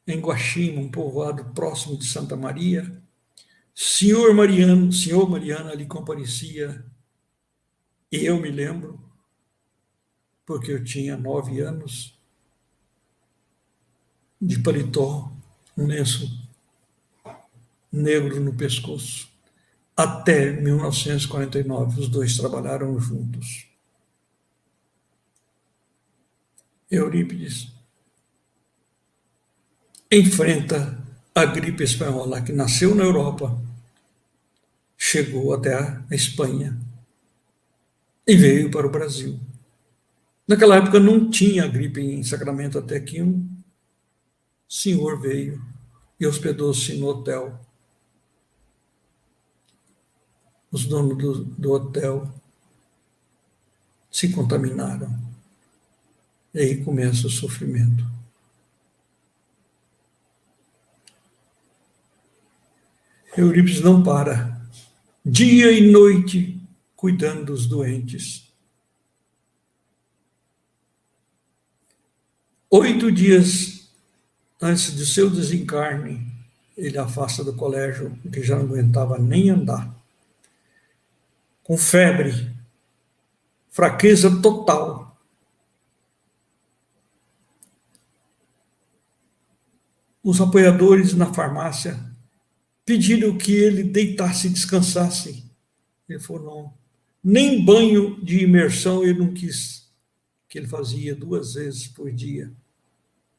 em Guaxima, um povoado próximo de Santa Maria, senhor Mariano ali comparecia, e eu me lembro, porque eu tinha 9 anos, de paletó, um lenço negro no pescoço. Até 1949, os dois trabalharam juntos. Eurípides enfrenta a gripe espanhola, que nasceu na Europa, chegou até a Espanha e veio para o Brasil. Naquela época não tinha gripe em Sacramento, até que um senhor veio e hospedou-se no hotel. Os donos do hotel se contaminaram. E aí começa o sofrimento. Eurípides não para, dia e noite, cuidando dos doentes. 8 dias antes do seu desencarne, ele afasta do colégio, porque já não aguentava nem andar. Com febre, fraqueza total. Os apoiadores na farmácia pediram que ele deitasse e descansasse. Ele falou, não. Nem banho de imersão ele não quis, que ele fazia 2 vezes por dia.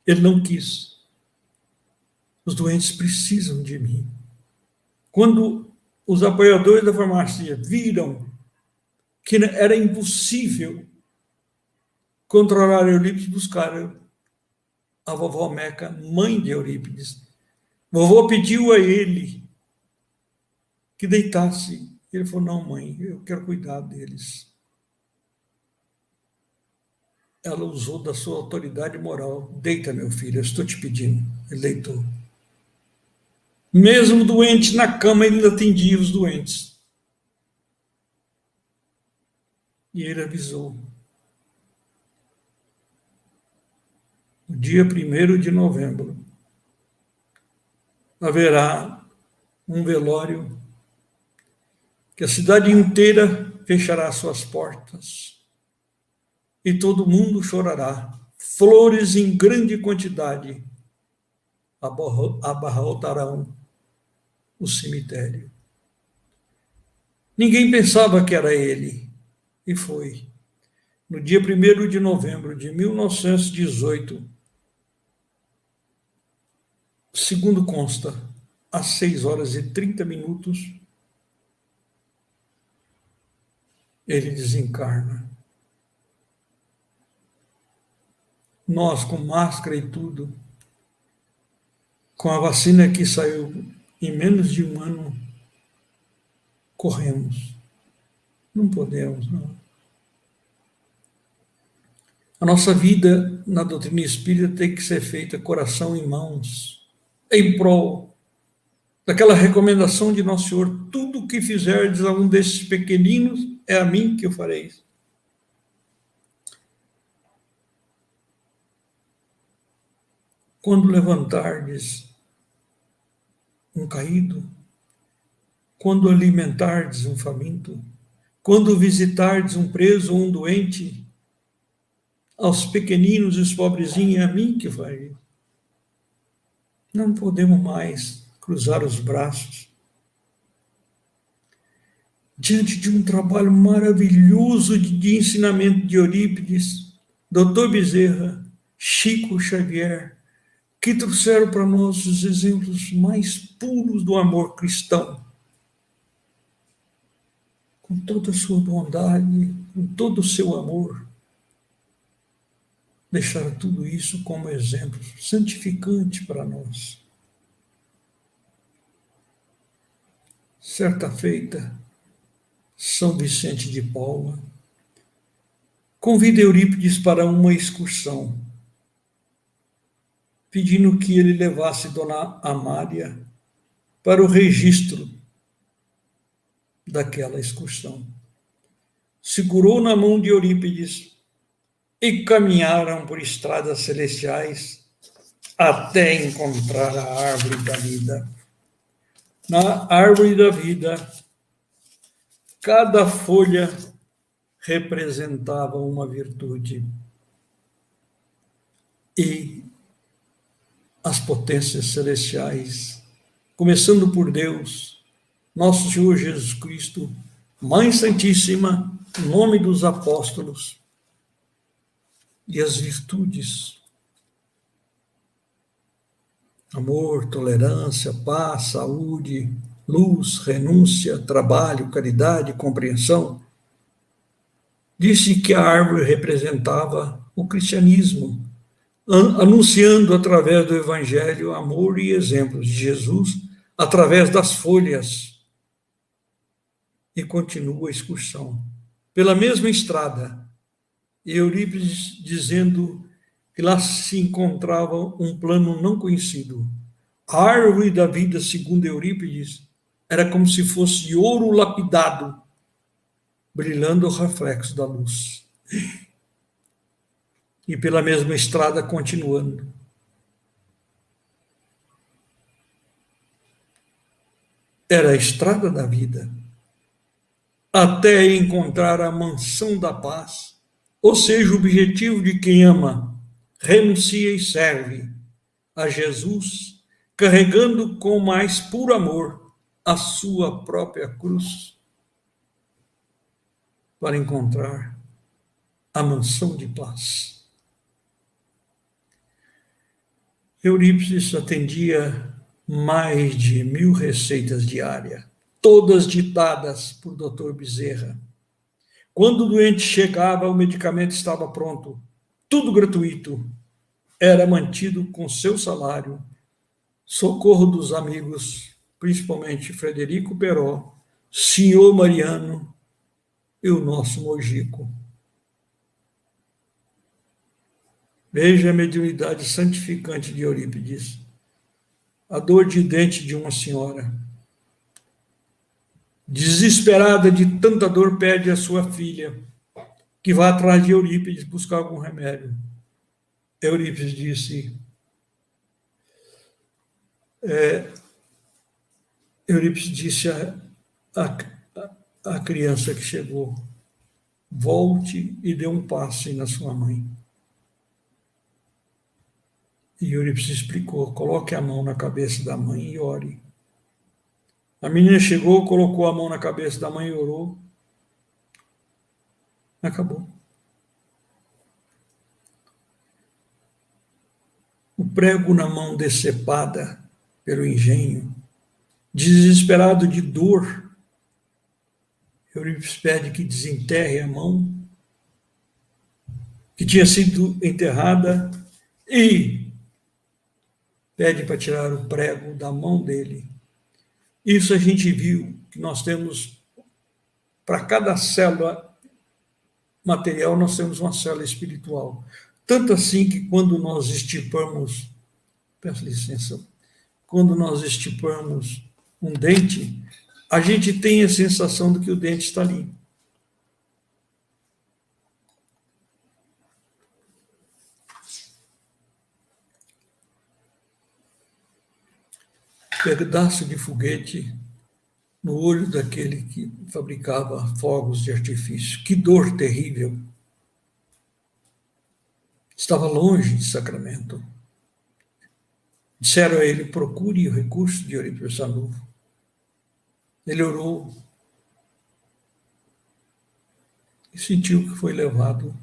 Ele não quis. Os doentes precisam de mim. Quando os apoiadores da farmácia viram que era impossível controlar Eurípides, buscaram a vovó Meca, mãe de Eurípides. Vovó pediu a ele que deitasse. Ele falou, não, mãe, eu quero cuidar deles. Ela usou da sua autoridade moral. Deita, meu filho, eu estou te pedindo. Ele deitou. Mesmo doente na cama, ele ainda atendia os doentes. E ele avisou. no dia 1º de novembro, haverá um velório que a cidade inteira fechará suas portas e todo mundo chorará. Flores em grande quantidade abarrotarão o cemitério. Ninguém pensava que era ele, e foi. No dia 1º de novembro de 1918, segundo consta, às 6h30, ele desencarna. Nós, com máscara e tudo, com a vacina que saiu em menos de um ano, corremos. Não podemos, não. A nossa vida na doutrina espírita tem que ser feita coração em mãos, em prol daquela recomendação de Nosso Senhor: tudo o que fizerdes a um desses pequeninos, é a mim que o fareis. Quando levantardes um caído, quando alimentardes um faminto, quando visitardes um preso ou um doente, aos pequeninos e os pobrezinhos, é a mim que vai. Não podemos mais cruzar os braços. Diante de um trabalho maravilhoso de ensinamento de Eurípides, Dr. Bezerra, Chico Xavier, que trouxeram para nós os exemplos mais puros do amor cristão, com toda a sua bondade, com todo o seu amor, deixaram tudo isso como exemplo santificante para nós. Certa feita, São Vicente de Paula convida Eurípides para uma excursão, pedindo que ele levasse Dona Amália para o registro daquela excursão. Segurou na mão de Eurípides e caminharam por estradas celestiais até encontrar a árvore da vida. Na árvore da vida, cada folha representava uma virtude. E as potências celestiais, começando por Deus, nosso Senhor Jesus Cristo, Mãe Santíssima, nome dos apóstolos, e as virtudes: amor, tolerância, paz, saúde, luz, renúncia, trabalho, caridade, compreensão. Disse que a árvore representava o cristianismo, anunciando através do Evangelho amor e exemplos de Jesus através das folhas. E continua a excursão pela mesma estrada, e Eurípides dizendo que lá se encontrava um plano não conhecido. A árvore da vida, segundo Eurípides, era como se fosse ouro lapidado, brilhando o reflexo da luz. E pela mesma estrada continuando. Era a estrada da vida, até encontrar a mansão da paz, ou seja, o objetivo de quem ama, renuncia e serve a Jesus, carregando com mais puro amor a sua própria cruz, para encontrar a mansão de paz. Eurípides atendia mais de 1000 receitas diárias, todas ditadas por Dr. Bezerra. Quando o doente chegava, o medicamento estava pronto, tudo gratuito, era mantido com seu salário, socorro dos amigos, principalmente Frederico Peró, Senhor Mariano e o nosso Mojico. Veja a mediunidade santificante de Eurípides. A dor de dente de uma senhora, desesperada de tanta dor, pede à sua filha que vá atrás de Eurípides buscar algum remédio. Eurípides disse, à criança que chegou, volte e dê um passe na sua mãe. E Eurípides explicou, coloque a mão na cabeça da mãe e ore. A menina chegou, colocou a mão na cabeça da mãe e orou. Acabou. O prego na mão decepada pelo engenho, desesperado de dor, Eurípides pede que desenterre a mão, que tinha sido enterrada, e pede para tirar o prego da mão dele. Isso a gente viu, que nós temos, para cada célula material, nós temos uma célula espiritual. Tanto assim que quando nós estipamos, peço licença, quando nós estipamos um dente, a gente tem a sensação de que o dente está ali. Pedaço de foguete no olho daquele que fabricava fogos de artifício. Que dor terrível. Estava longe de Sacramento. Disseram a ele, procure o recurso de Eurípides Barçanufo. Ele orou e sentiu que foi levado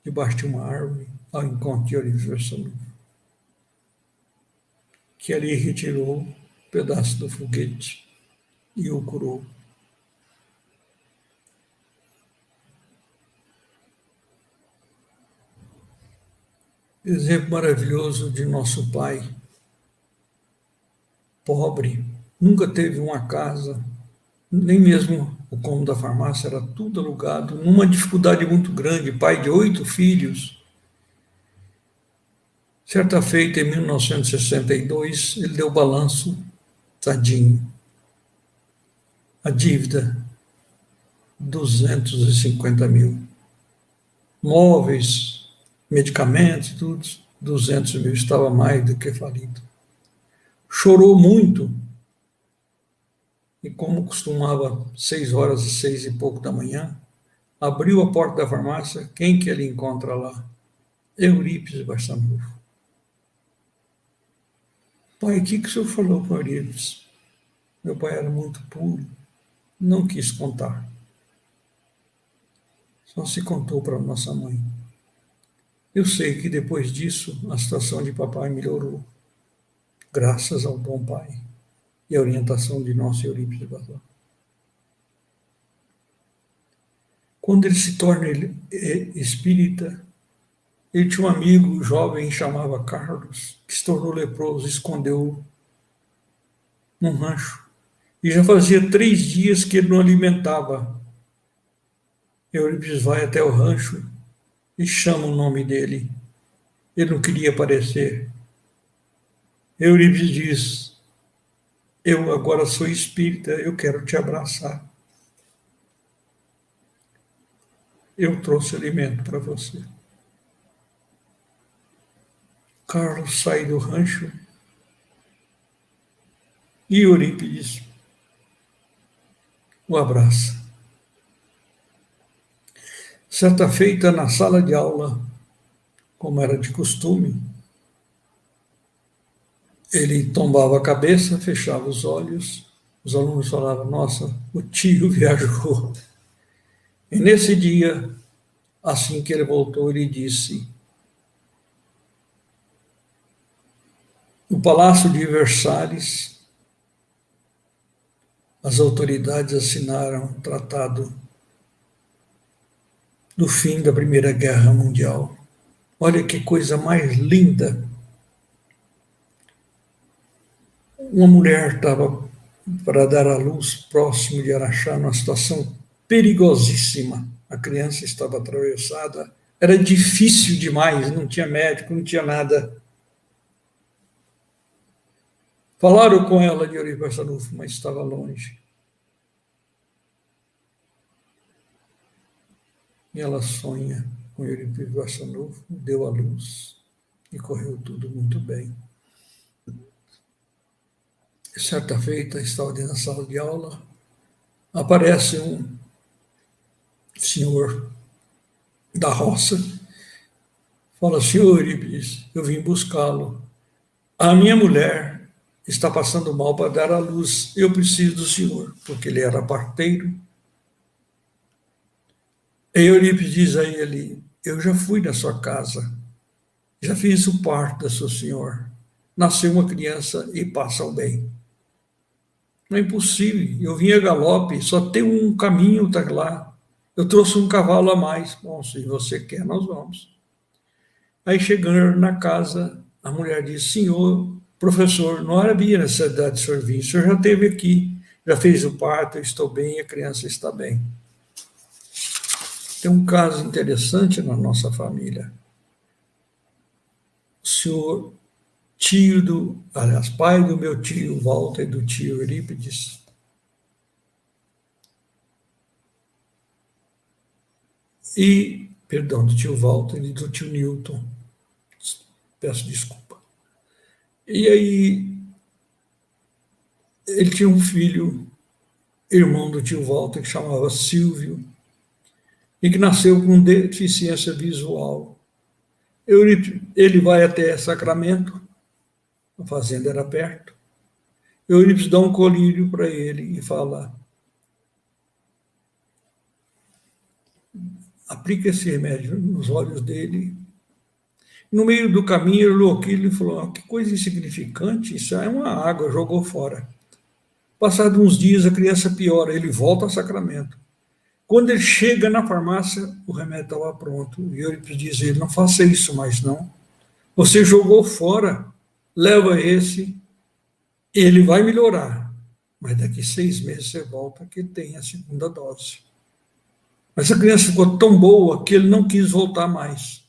debaixo de uma árvore ao encontro de Eurípides Barçanufo, que ali retirou um pedaço do foguete e o curou. Exemplo maravilhoso de nosso pai, pobre, nunca teve uma casa, nem mesmo o cômodo da farmácia, era tudo alugado, numa dificuldade muito grande, pai de 8 filhos. Certa feita, em 1962, ele deu balanço, tadinho. A dívida, 250 mil. Móveis, medicamentos, tudo, 200 mil, estava mais do que falido. Chorou muito, e como costumava, 6h e 6 e pouco da manhã, abriu a porta da farmácia, quem que ele encontra lá? Eurípides Barçanufo. Pai, o que o senhor falou com Eurípides? Meu pai era muito puro, não quis contar. Só se contou para nossa mãe. Eu sei que depois disso, a situação de papai melhorou, graças ao bom pai e à orientação de nosso Eurípides Barçanufo. Quando ele se torna espírita, ele tinha um amigo jovem, chamava Carlos, que se tornou leproso, escondeu num rancho. E já fazia 3 dias que ele não alimentava. Eurípides vai até o rancho e chama o nome dele. Ele não queria aparecer. Eurípides diz, eu agora sou espírita, eu quero te abraçar. Eu trouxe alimento para você. Carlos sai do rancho e Eurípides o abraça. Certa feita, na sala de aula, como era de costume, ele tombava a cabeça, fechava os olhos, os alunos falavam, nossa, o tio viajou. E nesse dia, assim que ele voltou, ele disse, no Palácio de Versalhes, as autoridades assinaram um tratado do fim da Primeira Guerra Mundial. Olha que coisa mais linda. Uma mulher estava para dar à luz próximo de Araxá, numa situação perigosíssima. A criança estava atravessada, era difícil demais, não tinha médico, não tinha nada. Falaram com ela de Eurípides Barçanufo, mas estava longe. E ela sonha com Eurípides Barçanufo, deu à luz e correu tudo muito bem. Certa feita, estava dentro da sala de aula, aparece um senhor da roça, fala: senhor Eurípides, eu vim buscá-lo. A minha mulher está passando mal para dar à luz, eu preciso do senhor, porque ele era parteiro. E Eurípides diz a ele: eu já fui na sua casa, já fiz o parto da sua senhora, nasceu uma criança e passa bem. Não é impossível, eu vim a galope, só tem um caminho, tá lá. Eu trouxe um cavalo a mais. Bom, se você quer, nós vamos. Aí chegando na casa, a mulher disse: senhor, professor, não havia necessidade de senhor vir, o senhor já esteve aqui, já fez o parto, eu estou bem, a criança está bem. Tem um caso interessante na nossa família. O senhor pai do meu tio Walter e do tio Eurípides, do tio Walter e do tio Newton, peço desculpa. E aí, ele tinha um filho, irmão do tio Walter, que chamava Silvio, e que nasceu com deficiência visual. Ele vai até Sacramento, a fazenda era perto. Eurípides dá um colírio para ele e fala: aplica esse remédio nos olhos dele. No meio do caminho, ele olhou aquilo e falou: que coisa insignificante, isso é uma água, jogou fora. Passados uns dias, a criança piora, ele volta a Sacramento. Quando ele chega na farmácia, o remédio estava pronto. E Eurípides diz a ele: não faça isso mais não. Você jogou fora, leva esse, ele vai melhorar. Mas daqui 6 meses você volta que tem a segunda dose. Mas a criança ficou tão boa que ele não quis voltar mais.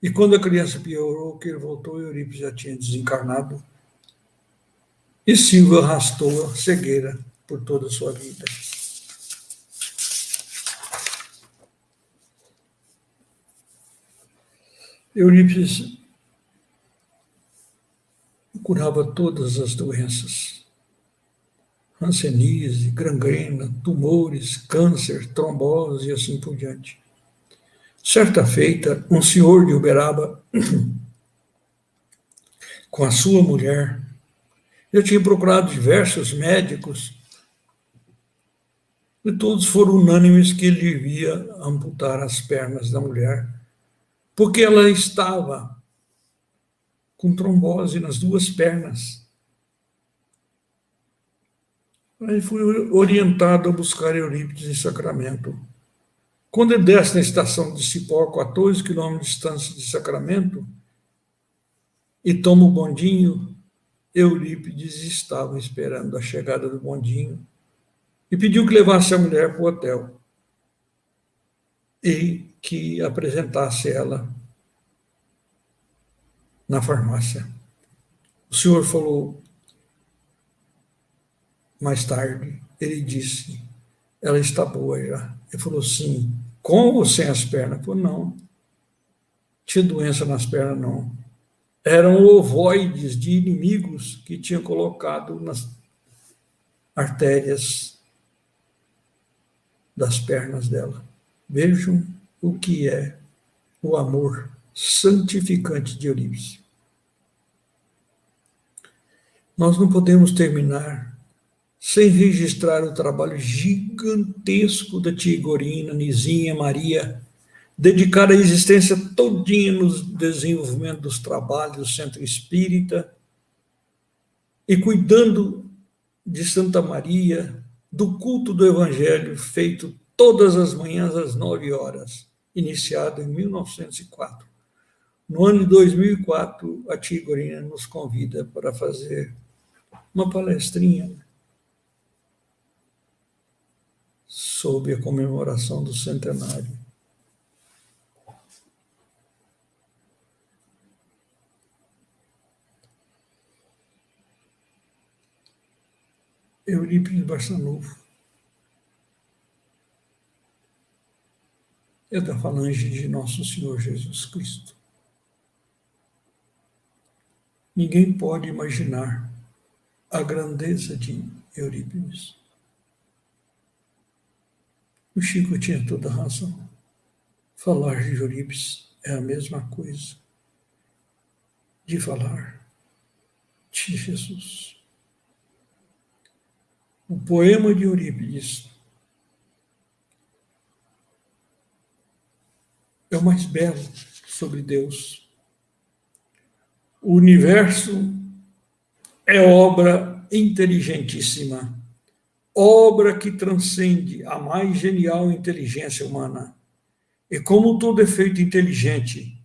E quando a criança piorou, que ele voltou, Eurípides já tinha desencarnado. E Silvio arrastou a cegueira por toda a sua vida. Eurípides curava todas as doenças: hanseníase, gangrena, tumores, câncer, trombose e assim por diante. Certa feita, um senhor de Uberaba, com a sua mulher, eu tinha procurado diversos médicos e todos foram unânimes que ele devia amputar as pernas da mulher, porque ela estava com trombose nas 2 pernas. Aí fui orientado a buscar Eurípides em Sacramento. Quando ele desce na estação de Cipó, 14 quilômetros de distância de Sacramento, e toma o bondinho, Eurípides estava esperando a chegada do bondinho e pediu que levasse a mulher para o hotel e que apresentasse ela na farmácia. O senhor falou mais tarde, ele disse: ela está boa já. Ele falou: sim. Com ou sem as pernas? Ele falou: não. Tinha doença nas pernas, não. Eram ovoides de inimigos que tinham colocado nas artérias das pernas dela. Vejam o que é o amor santificante de Eurípides. Nós não podemos terminar sem registrar o trabalho gigantesco da tia Igorina, Nizinha, Maria, dedicar a existência todinha no desenvolvimento dos trabalhos do Centro Espírita e cuidando de Santa Maria, do culto do Evangelho feito todas as manhãs às 9 horas, iniciado em 1904. No ano de 2004, a tia Igorina nos convida para fazer uma palestrinha sobre a comemoração do centenário. Eurípides Barçanufo. é da falange de nosso Senhor Jesus Cristo. Ninguém pode imaginar a grandeza de Eurípides. O Chico tinha toda a razão. Falar de Eurípides é a mesma coisa de falar de Jesus. O poema de Eurípides é o mais belo sobre Deus. O universo é obra inteligentíssima, obra que transcende a mais genial inteligência humana. E como todo efeito inteligente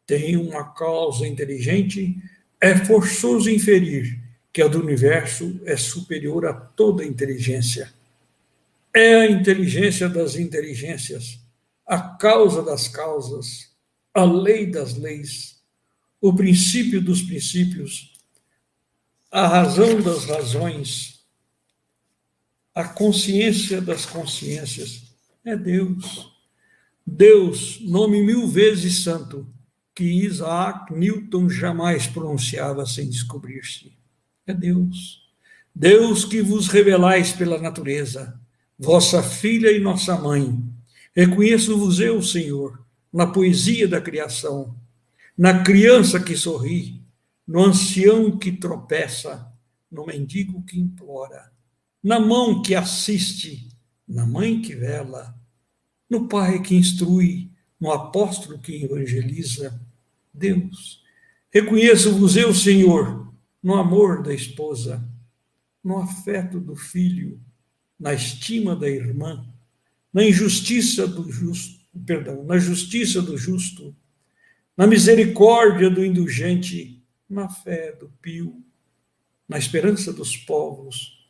tem uma causa inteligente, é forçoso inferir que a do universo é superior a toda inteligência. É a inteligência das inteligências, a causa das causas, a lei das leis, o princípio dos princípios, a razão das razões, a consciência das consciências. É Deus. Deus, nome 1000 vezes santo, que Isaac Newton jamais pronunciava sem descobrir-se. É Deus. Deus que vos revelais pela natureza, vossa filha e nossa mãe. Reconheço-vos eu, Senhor, na poesia da criação, na criança que sorri, no ancião que tropeça, no mendigo que implora, na mão que assiste, na mãe que vela, no pai que instrui, no apóstolo que evangeliza. Deus, reconheço-vos eu, Senhor, no amor da esposa, no afeto do filho, na estima da irmã, na injustiça do justo, na justiça do justo, na misericórdia do indulgente, na fé do pio, na esperança dos povos,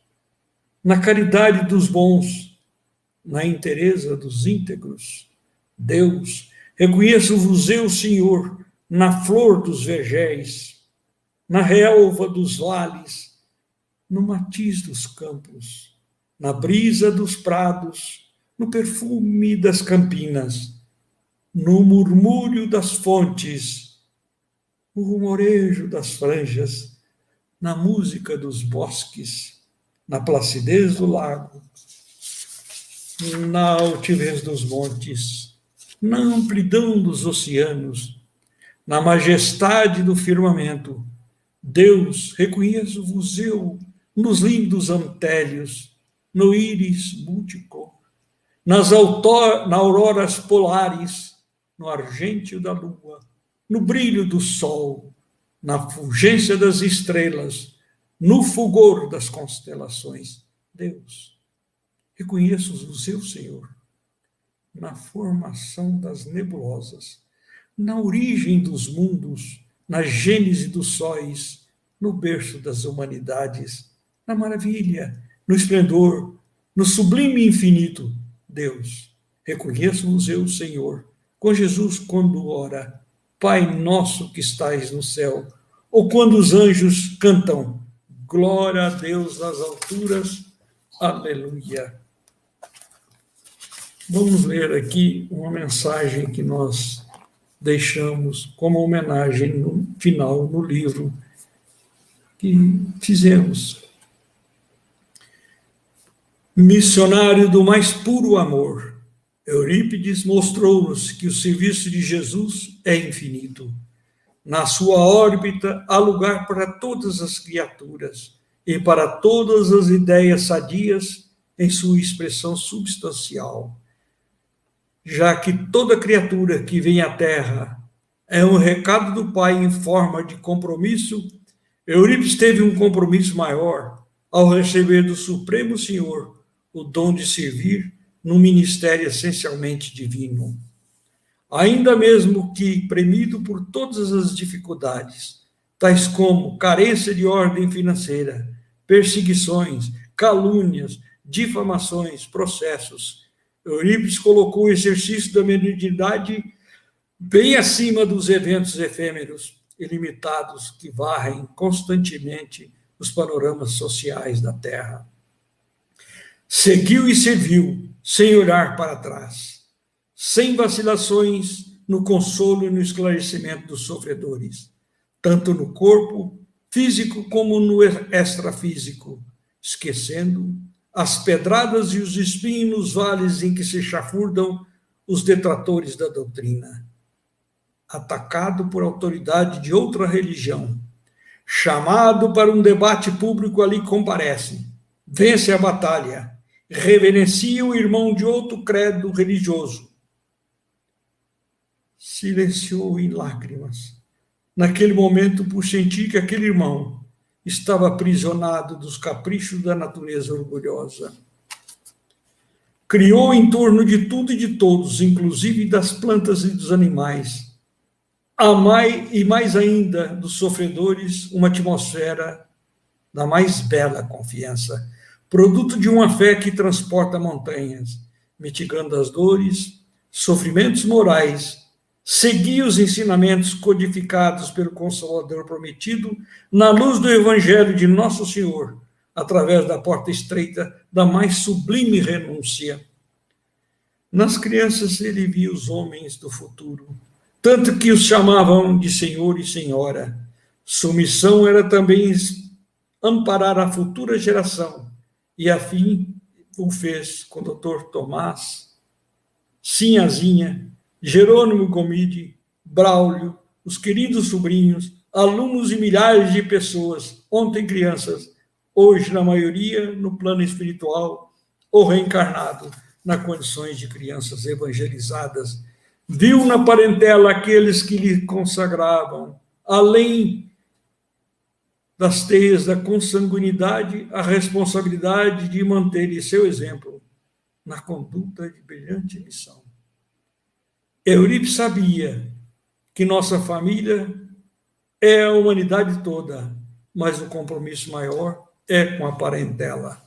na caridade dos bons, na inteireza dos íntegros. Deus, reconheço-vos eu, Senhor, na flor dos vergéis, na relva dos vales, no matiz dos campos, na brisa dos prados, no perfume das campinas, no murmúrio das fontes, no rumorejo das franjas, na música dos bosques, na placidez do lago, na altivez dos montes, na amplidão dos oceanos, na majestade do firmamento. Deus, reconheço-vos eu nos lindos antélios, no íris múltiplo, nas auroras polares, no argêntio da lua, no brilho do sol, na fulgência das estrelas, no fulgor das constelações. Deus, reconheço-vos eu, Senhor, na formação das nebulosas, na origem dos mundos, na gênese dos sóis, no berço das humanidades, na maravilha, no esplendor, no sublime infinito. Deus, reconheço-vos eu, Senhor, com Jesus quando ora, Pai nosso que estais no céu, ou quando os anjos cantam, glória a Deus nas alturas, aleluia. Vamos ler aqui uma mensagem que nós deixamos como homenagem no final, no livro que fizemos. Missionário do mais puro amor, Eurípides mostrou-nos que o serviço de Jesus é infinito. Na sua órbita há lugar para todas as criaturas e para todas as ideias sadias em sua expressão substancial. Já que toda criatura que vem à Terra é um recado do Pai em forma de compromisso, Eurípides teve um compromisso maior ao receber do Supremo Senhor o dom de servir num ministério essencialmente divino. Ainda mesmo que premido por todas as dificuldades, tais como carência de ordem financeira, perseguições, calúnias, difamações, processos, Eurípides colocou o exercício da mediunidade bem acima dos eventos efêmeros e limitados que varrem constantemente os panoramas sociais da Terra. Seguiu e serviu, sem olhar para trás. sem vacilações, no consolo e no esclarecimento dos sofredores, tanto no corpo físico como no extrafísico, esquecendo as pedradas e os espinhos nos vales em que se chafurdam os detratores da doutrina. Atacado por autoridade de outra religião, chamado para um debate público, ali comparece, vence a batalha, reverencia o irmão de outro credo religioso. Silenciou em lágrimas, naquele momento, por sentir que aquele irmão estava aprisionado dos caprichos da natureza orgulhosa. Criou em torno de tudo e de todos, inclusive das plantas e dos animais, e mais ainda dos sofredores, uma atmosfera da mais bela confiança, produto de uma fé que transporta montanhas, mitigando as dores, sofrimentos morais, seguia os ensinamentos codificados pelo Consolador prometido na luz do Evangelho de Nosso Senhor, através da porta estreita da mais sublime renúncia. Nas crianças ele via os homens do futuro, tanto que os chamavam de Senhor e Senhora. Sua missão era também amparar a futura geração, e assim o fez com o Dr. Tomás, Sinhazinha, Jerônimo Gomide, Braulio, os queridos sobrinhos, alunos e milhares de pessoas, ontem crianças, hoje, na maioria, no plano espiritual, ou reencarnado, nas condições de crianças evangelizadas. Viu na parentela aqueles que lhe consagravam, além das teias da consanguinidade, a responsabilidade de manter seu exemplo na conduta de brilhante missão. Eurípides sabia que nossa família é a humanidade toda, mas o compromisso maior é com a parentela.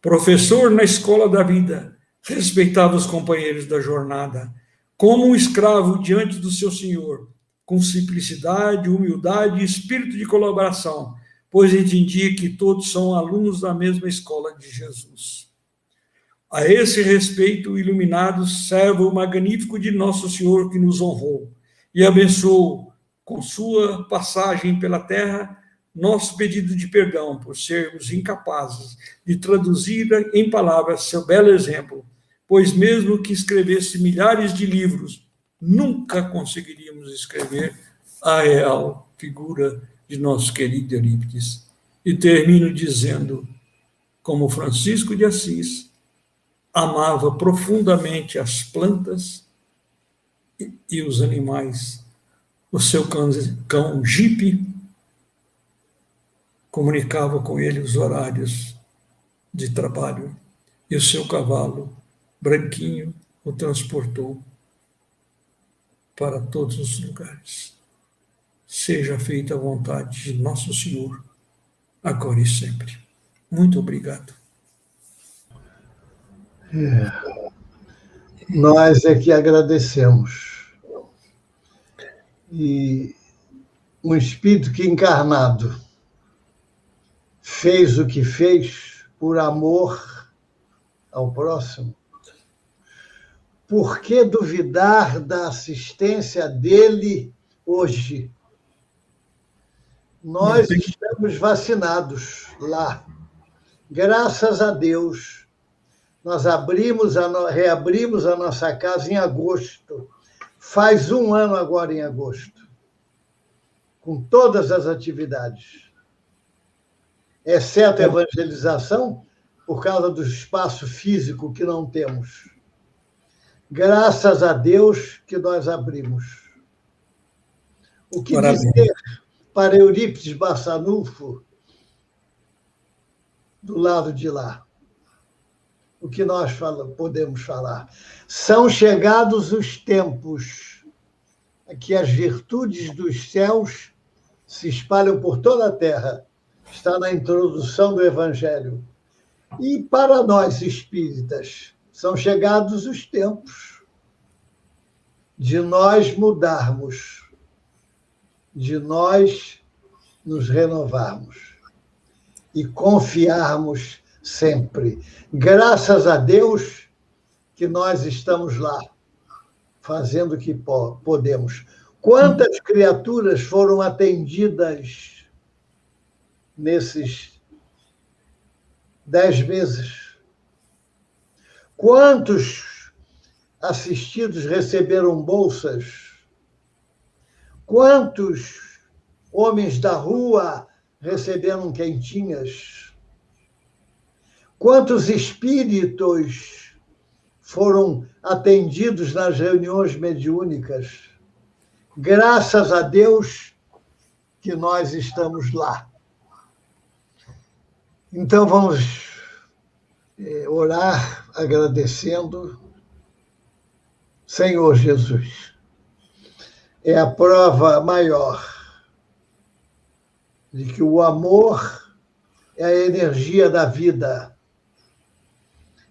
Professor na escola da vida, respeitava os companheiros da jornada, como um escravo diante do seu senhor, com simplicidade, humildade e espírito de colaboração, pois entendia que todos são alunos da mesma escola de Jesus. A esse respeito, iluminados, serve o magnífico de Nosso Senhor que nos honrou e abençoou com sua passagem pela terra nosso pedido de perdão por sermos incapazes de traduzir em palavras seu belo exemplo, pois mesmo que escrevesse milhares de livros, nunca conseguiríamos escrever a real figura de nosso querido Eurípides. E termino dizendo, como Francisco de Assis, amava profundamente as plantas e os animais. O seu cão Jipe comunicava com ele os horários de trabalho, e o seu cavalo Branquinho o transportou para todos os lugares. Seja feita a vontade de Nosso Senhor, agora e sempre. Muito obrigado. Nós é que agradecemos. E um espírito que encarnado fez o que fez por amor ao próximo. Por que duvidar da assistência dele hoje? Nós estamos vacinados lá. Graças a Deus, nós reabrimos a nossa casa em agosto. Faz 1 ano agora em agosto, com todas as atividades, exceto a evangelização, por causa do espaço físico que não temos. Graças a Deus que nós abrimos. O que dizer para Eurípides Barçanufo, do lado de lá? O que nós podemos falar? São chegados os tempos que as virtudes dos céus se espalham por toda a terra. Está na introdução do Evangelho. E para nós espíritas, são chegados os tempos de nós mudarmos, de nós nos renovarmos e confiarmos sempre. Graças a Deus que nós estamos lá, fazendo o que podemos. Quantas criaturas foram atendidas nesses 10 meses? Quantos assistidos receberam bolsas? Quantos homens da rua receberam quentinhas? Quantos espíritos foram atendidos nas reuniões mediúnicas? Graças a Deus que nós estamos lá. Então vamos orar agradecendo. Senhor Jesus, é a prova maior de que o amor é a energia da vida.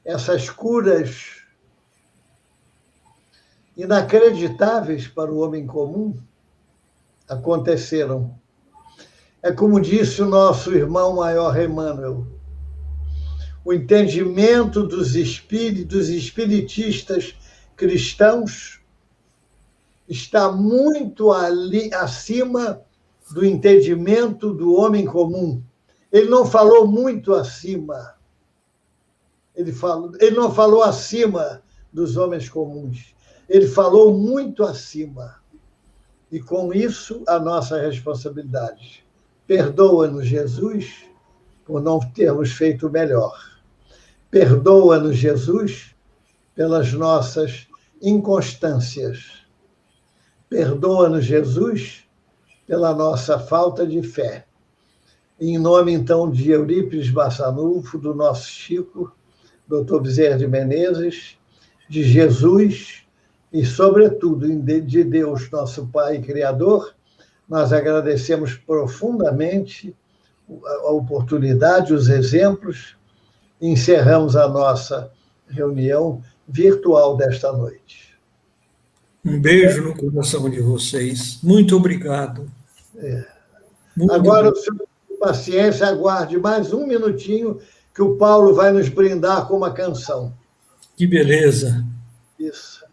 Essas curas inacreditáveis para o homem comum aconteceram. É como disse o nosso irmão maior Emmanuel, o entendimento dos espiritistas cristãos está muito acima do entendimento do homem comum. Ele não falou muito acima. Ele não falou acima dos homens comuns. Ele falou muito acima. E com isso, a nossa responsabilidade. Perdoa-nos, Jesus, por não termos feito melhor. Perdoa-nos, Jesus, pelas nossas inconstâncias. Perdoa-nos, Jesus, pela nossa falta de fé. Em nome, então, de Eurípides Bassanufo, do nosso Chico, Dr. Bezerra de Menezes, de Jesus e, sobretudo, de Deus, nosso Pai Criador, nós agradecemos profundamente a oportunidade, os exemplos, e encerramos a nossa reunião virtual desta noite. Um beijo no coração de vocês. Muito obrigado. Agora, o senhor, paciência, aguarde mais um minutinho que o Paulo vai nos brindar com uma canção. Que beleza. Isso.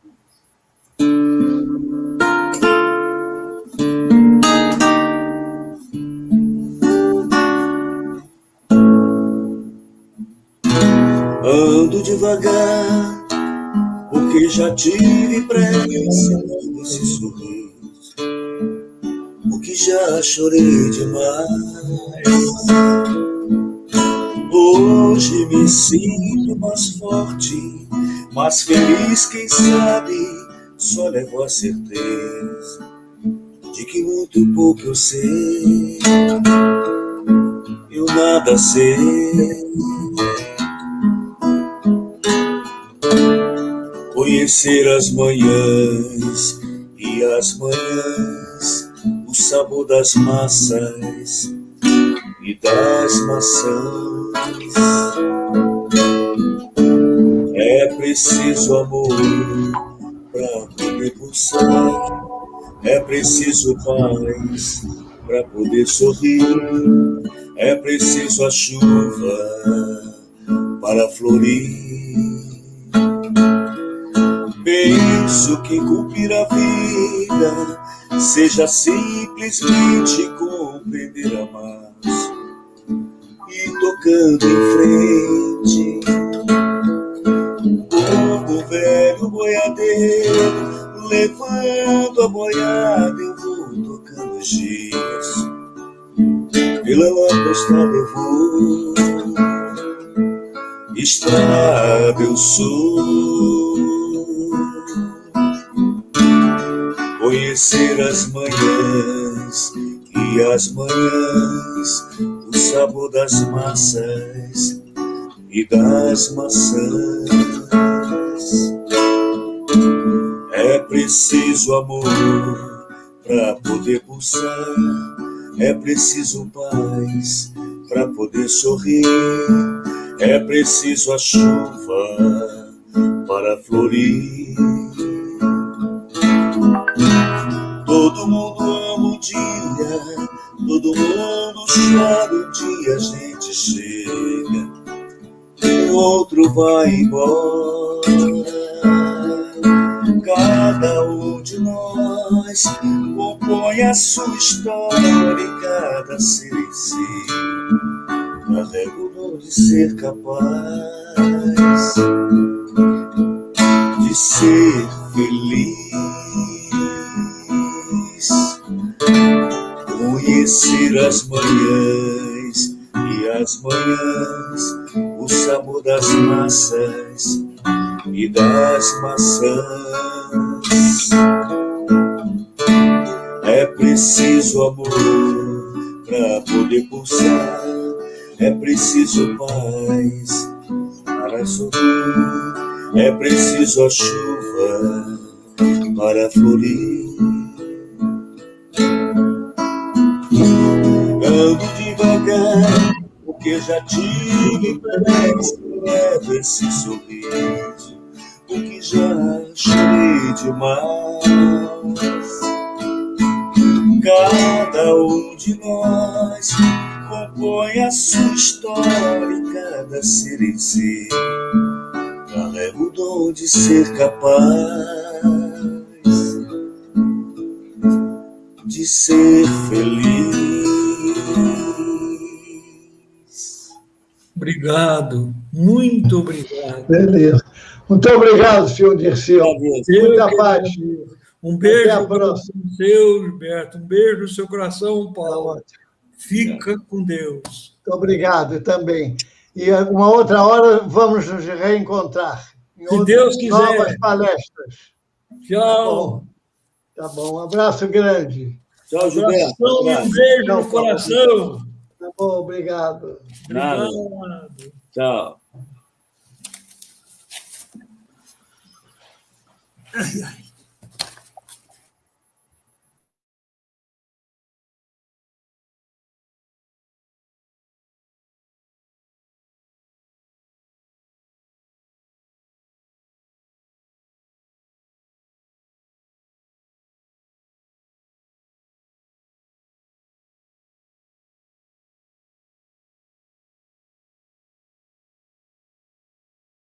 Ando devagar, porque já tive pressa desse sorriso, porque já chorei demais. Hoje me sinto mais forte, mais feliz, quem sabe, só levo a certeza de que muito pouco eu sei, eu nada sei. Conhecer as manhãs e as manhãs, o sabor das massas e das maçãs. É preciso amor para poder pulsar, é preciso paz para poder sorrir, é preciso a chuva para florir. Penso que cumprir a vida seja simplesmente compreender a mais e tocando em frente, como um velho boiadeiro levando a boiada, eu vou tocando os dias, pela autoestrada eu vou, estrada eu sou. Conhecer as manhãs e as manhãs, o sabor das massas e das maçãs. É preciso amor para poder pulsar, é preciso paz para poder sorrir, é preciso a chuva para florir. Todo mundo ama um dia, todo mundo chora um dia, a gente chega, o outro vai embora. Cada um de nós compõe a sua história e cada ser em si carrega o dom de ser capaz de ser feliz, conhecer as manhãs e as manhãs, o sabor das massas e das maçãs. É preciso amor para poder pulsar, é preciso paz para sorrir, é preciso a chuva para florir. Ando devagar, porque já tive pressa, leva esse sorriso, porque já chorei demais. Cada um de nós compõe a sua história e cada ser em si carrega o dom de ser capaz de ser feliz. Obrigado, muito obrigado. Beleza. Muito obrigado, senhor Dirceu. Muita paz. Um beijo Até a no próxima. coração seu, Gilberto. Um beijo no seu coração, Tá Paulo. ótimo. Fica com Deus. Muito obrigado também. E uma outra hora vamos nos reencontrar. Se Deus quiser. Novas palestras. Tchau. Tá bom. Um abraço grande. Tchau, Gilberto. E um beijo Tchau, no coração. Tá bom, obrigado. Nada. Obrigado. Tchau. Ai, ai.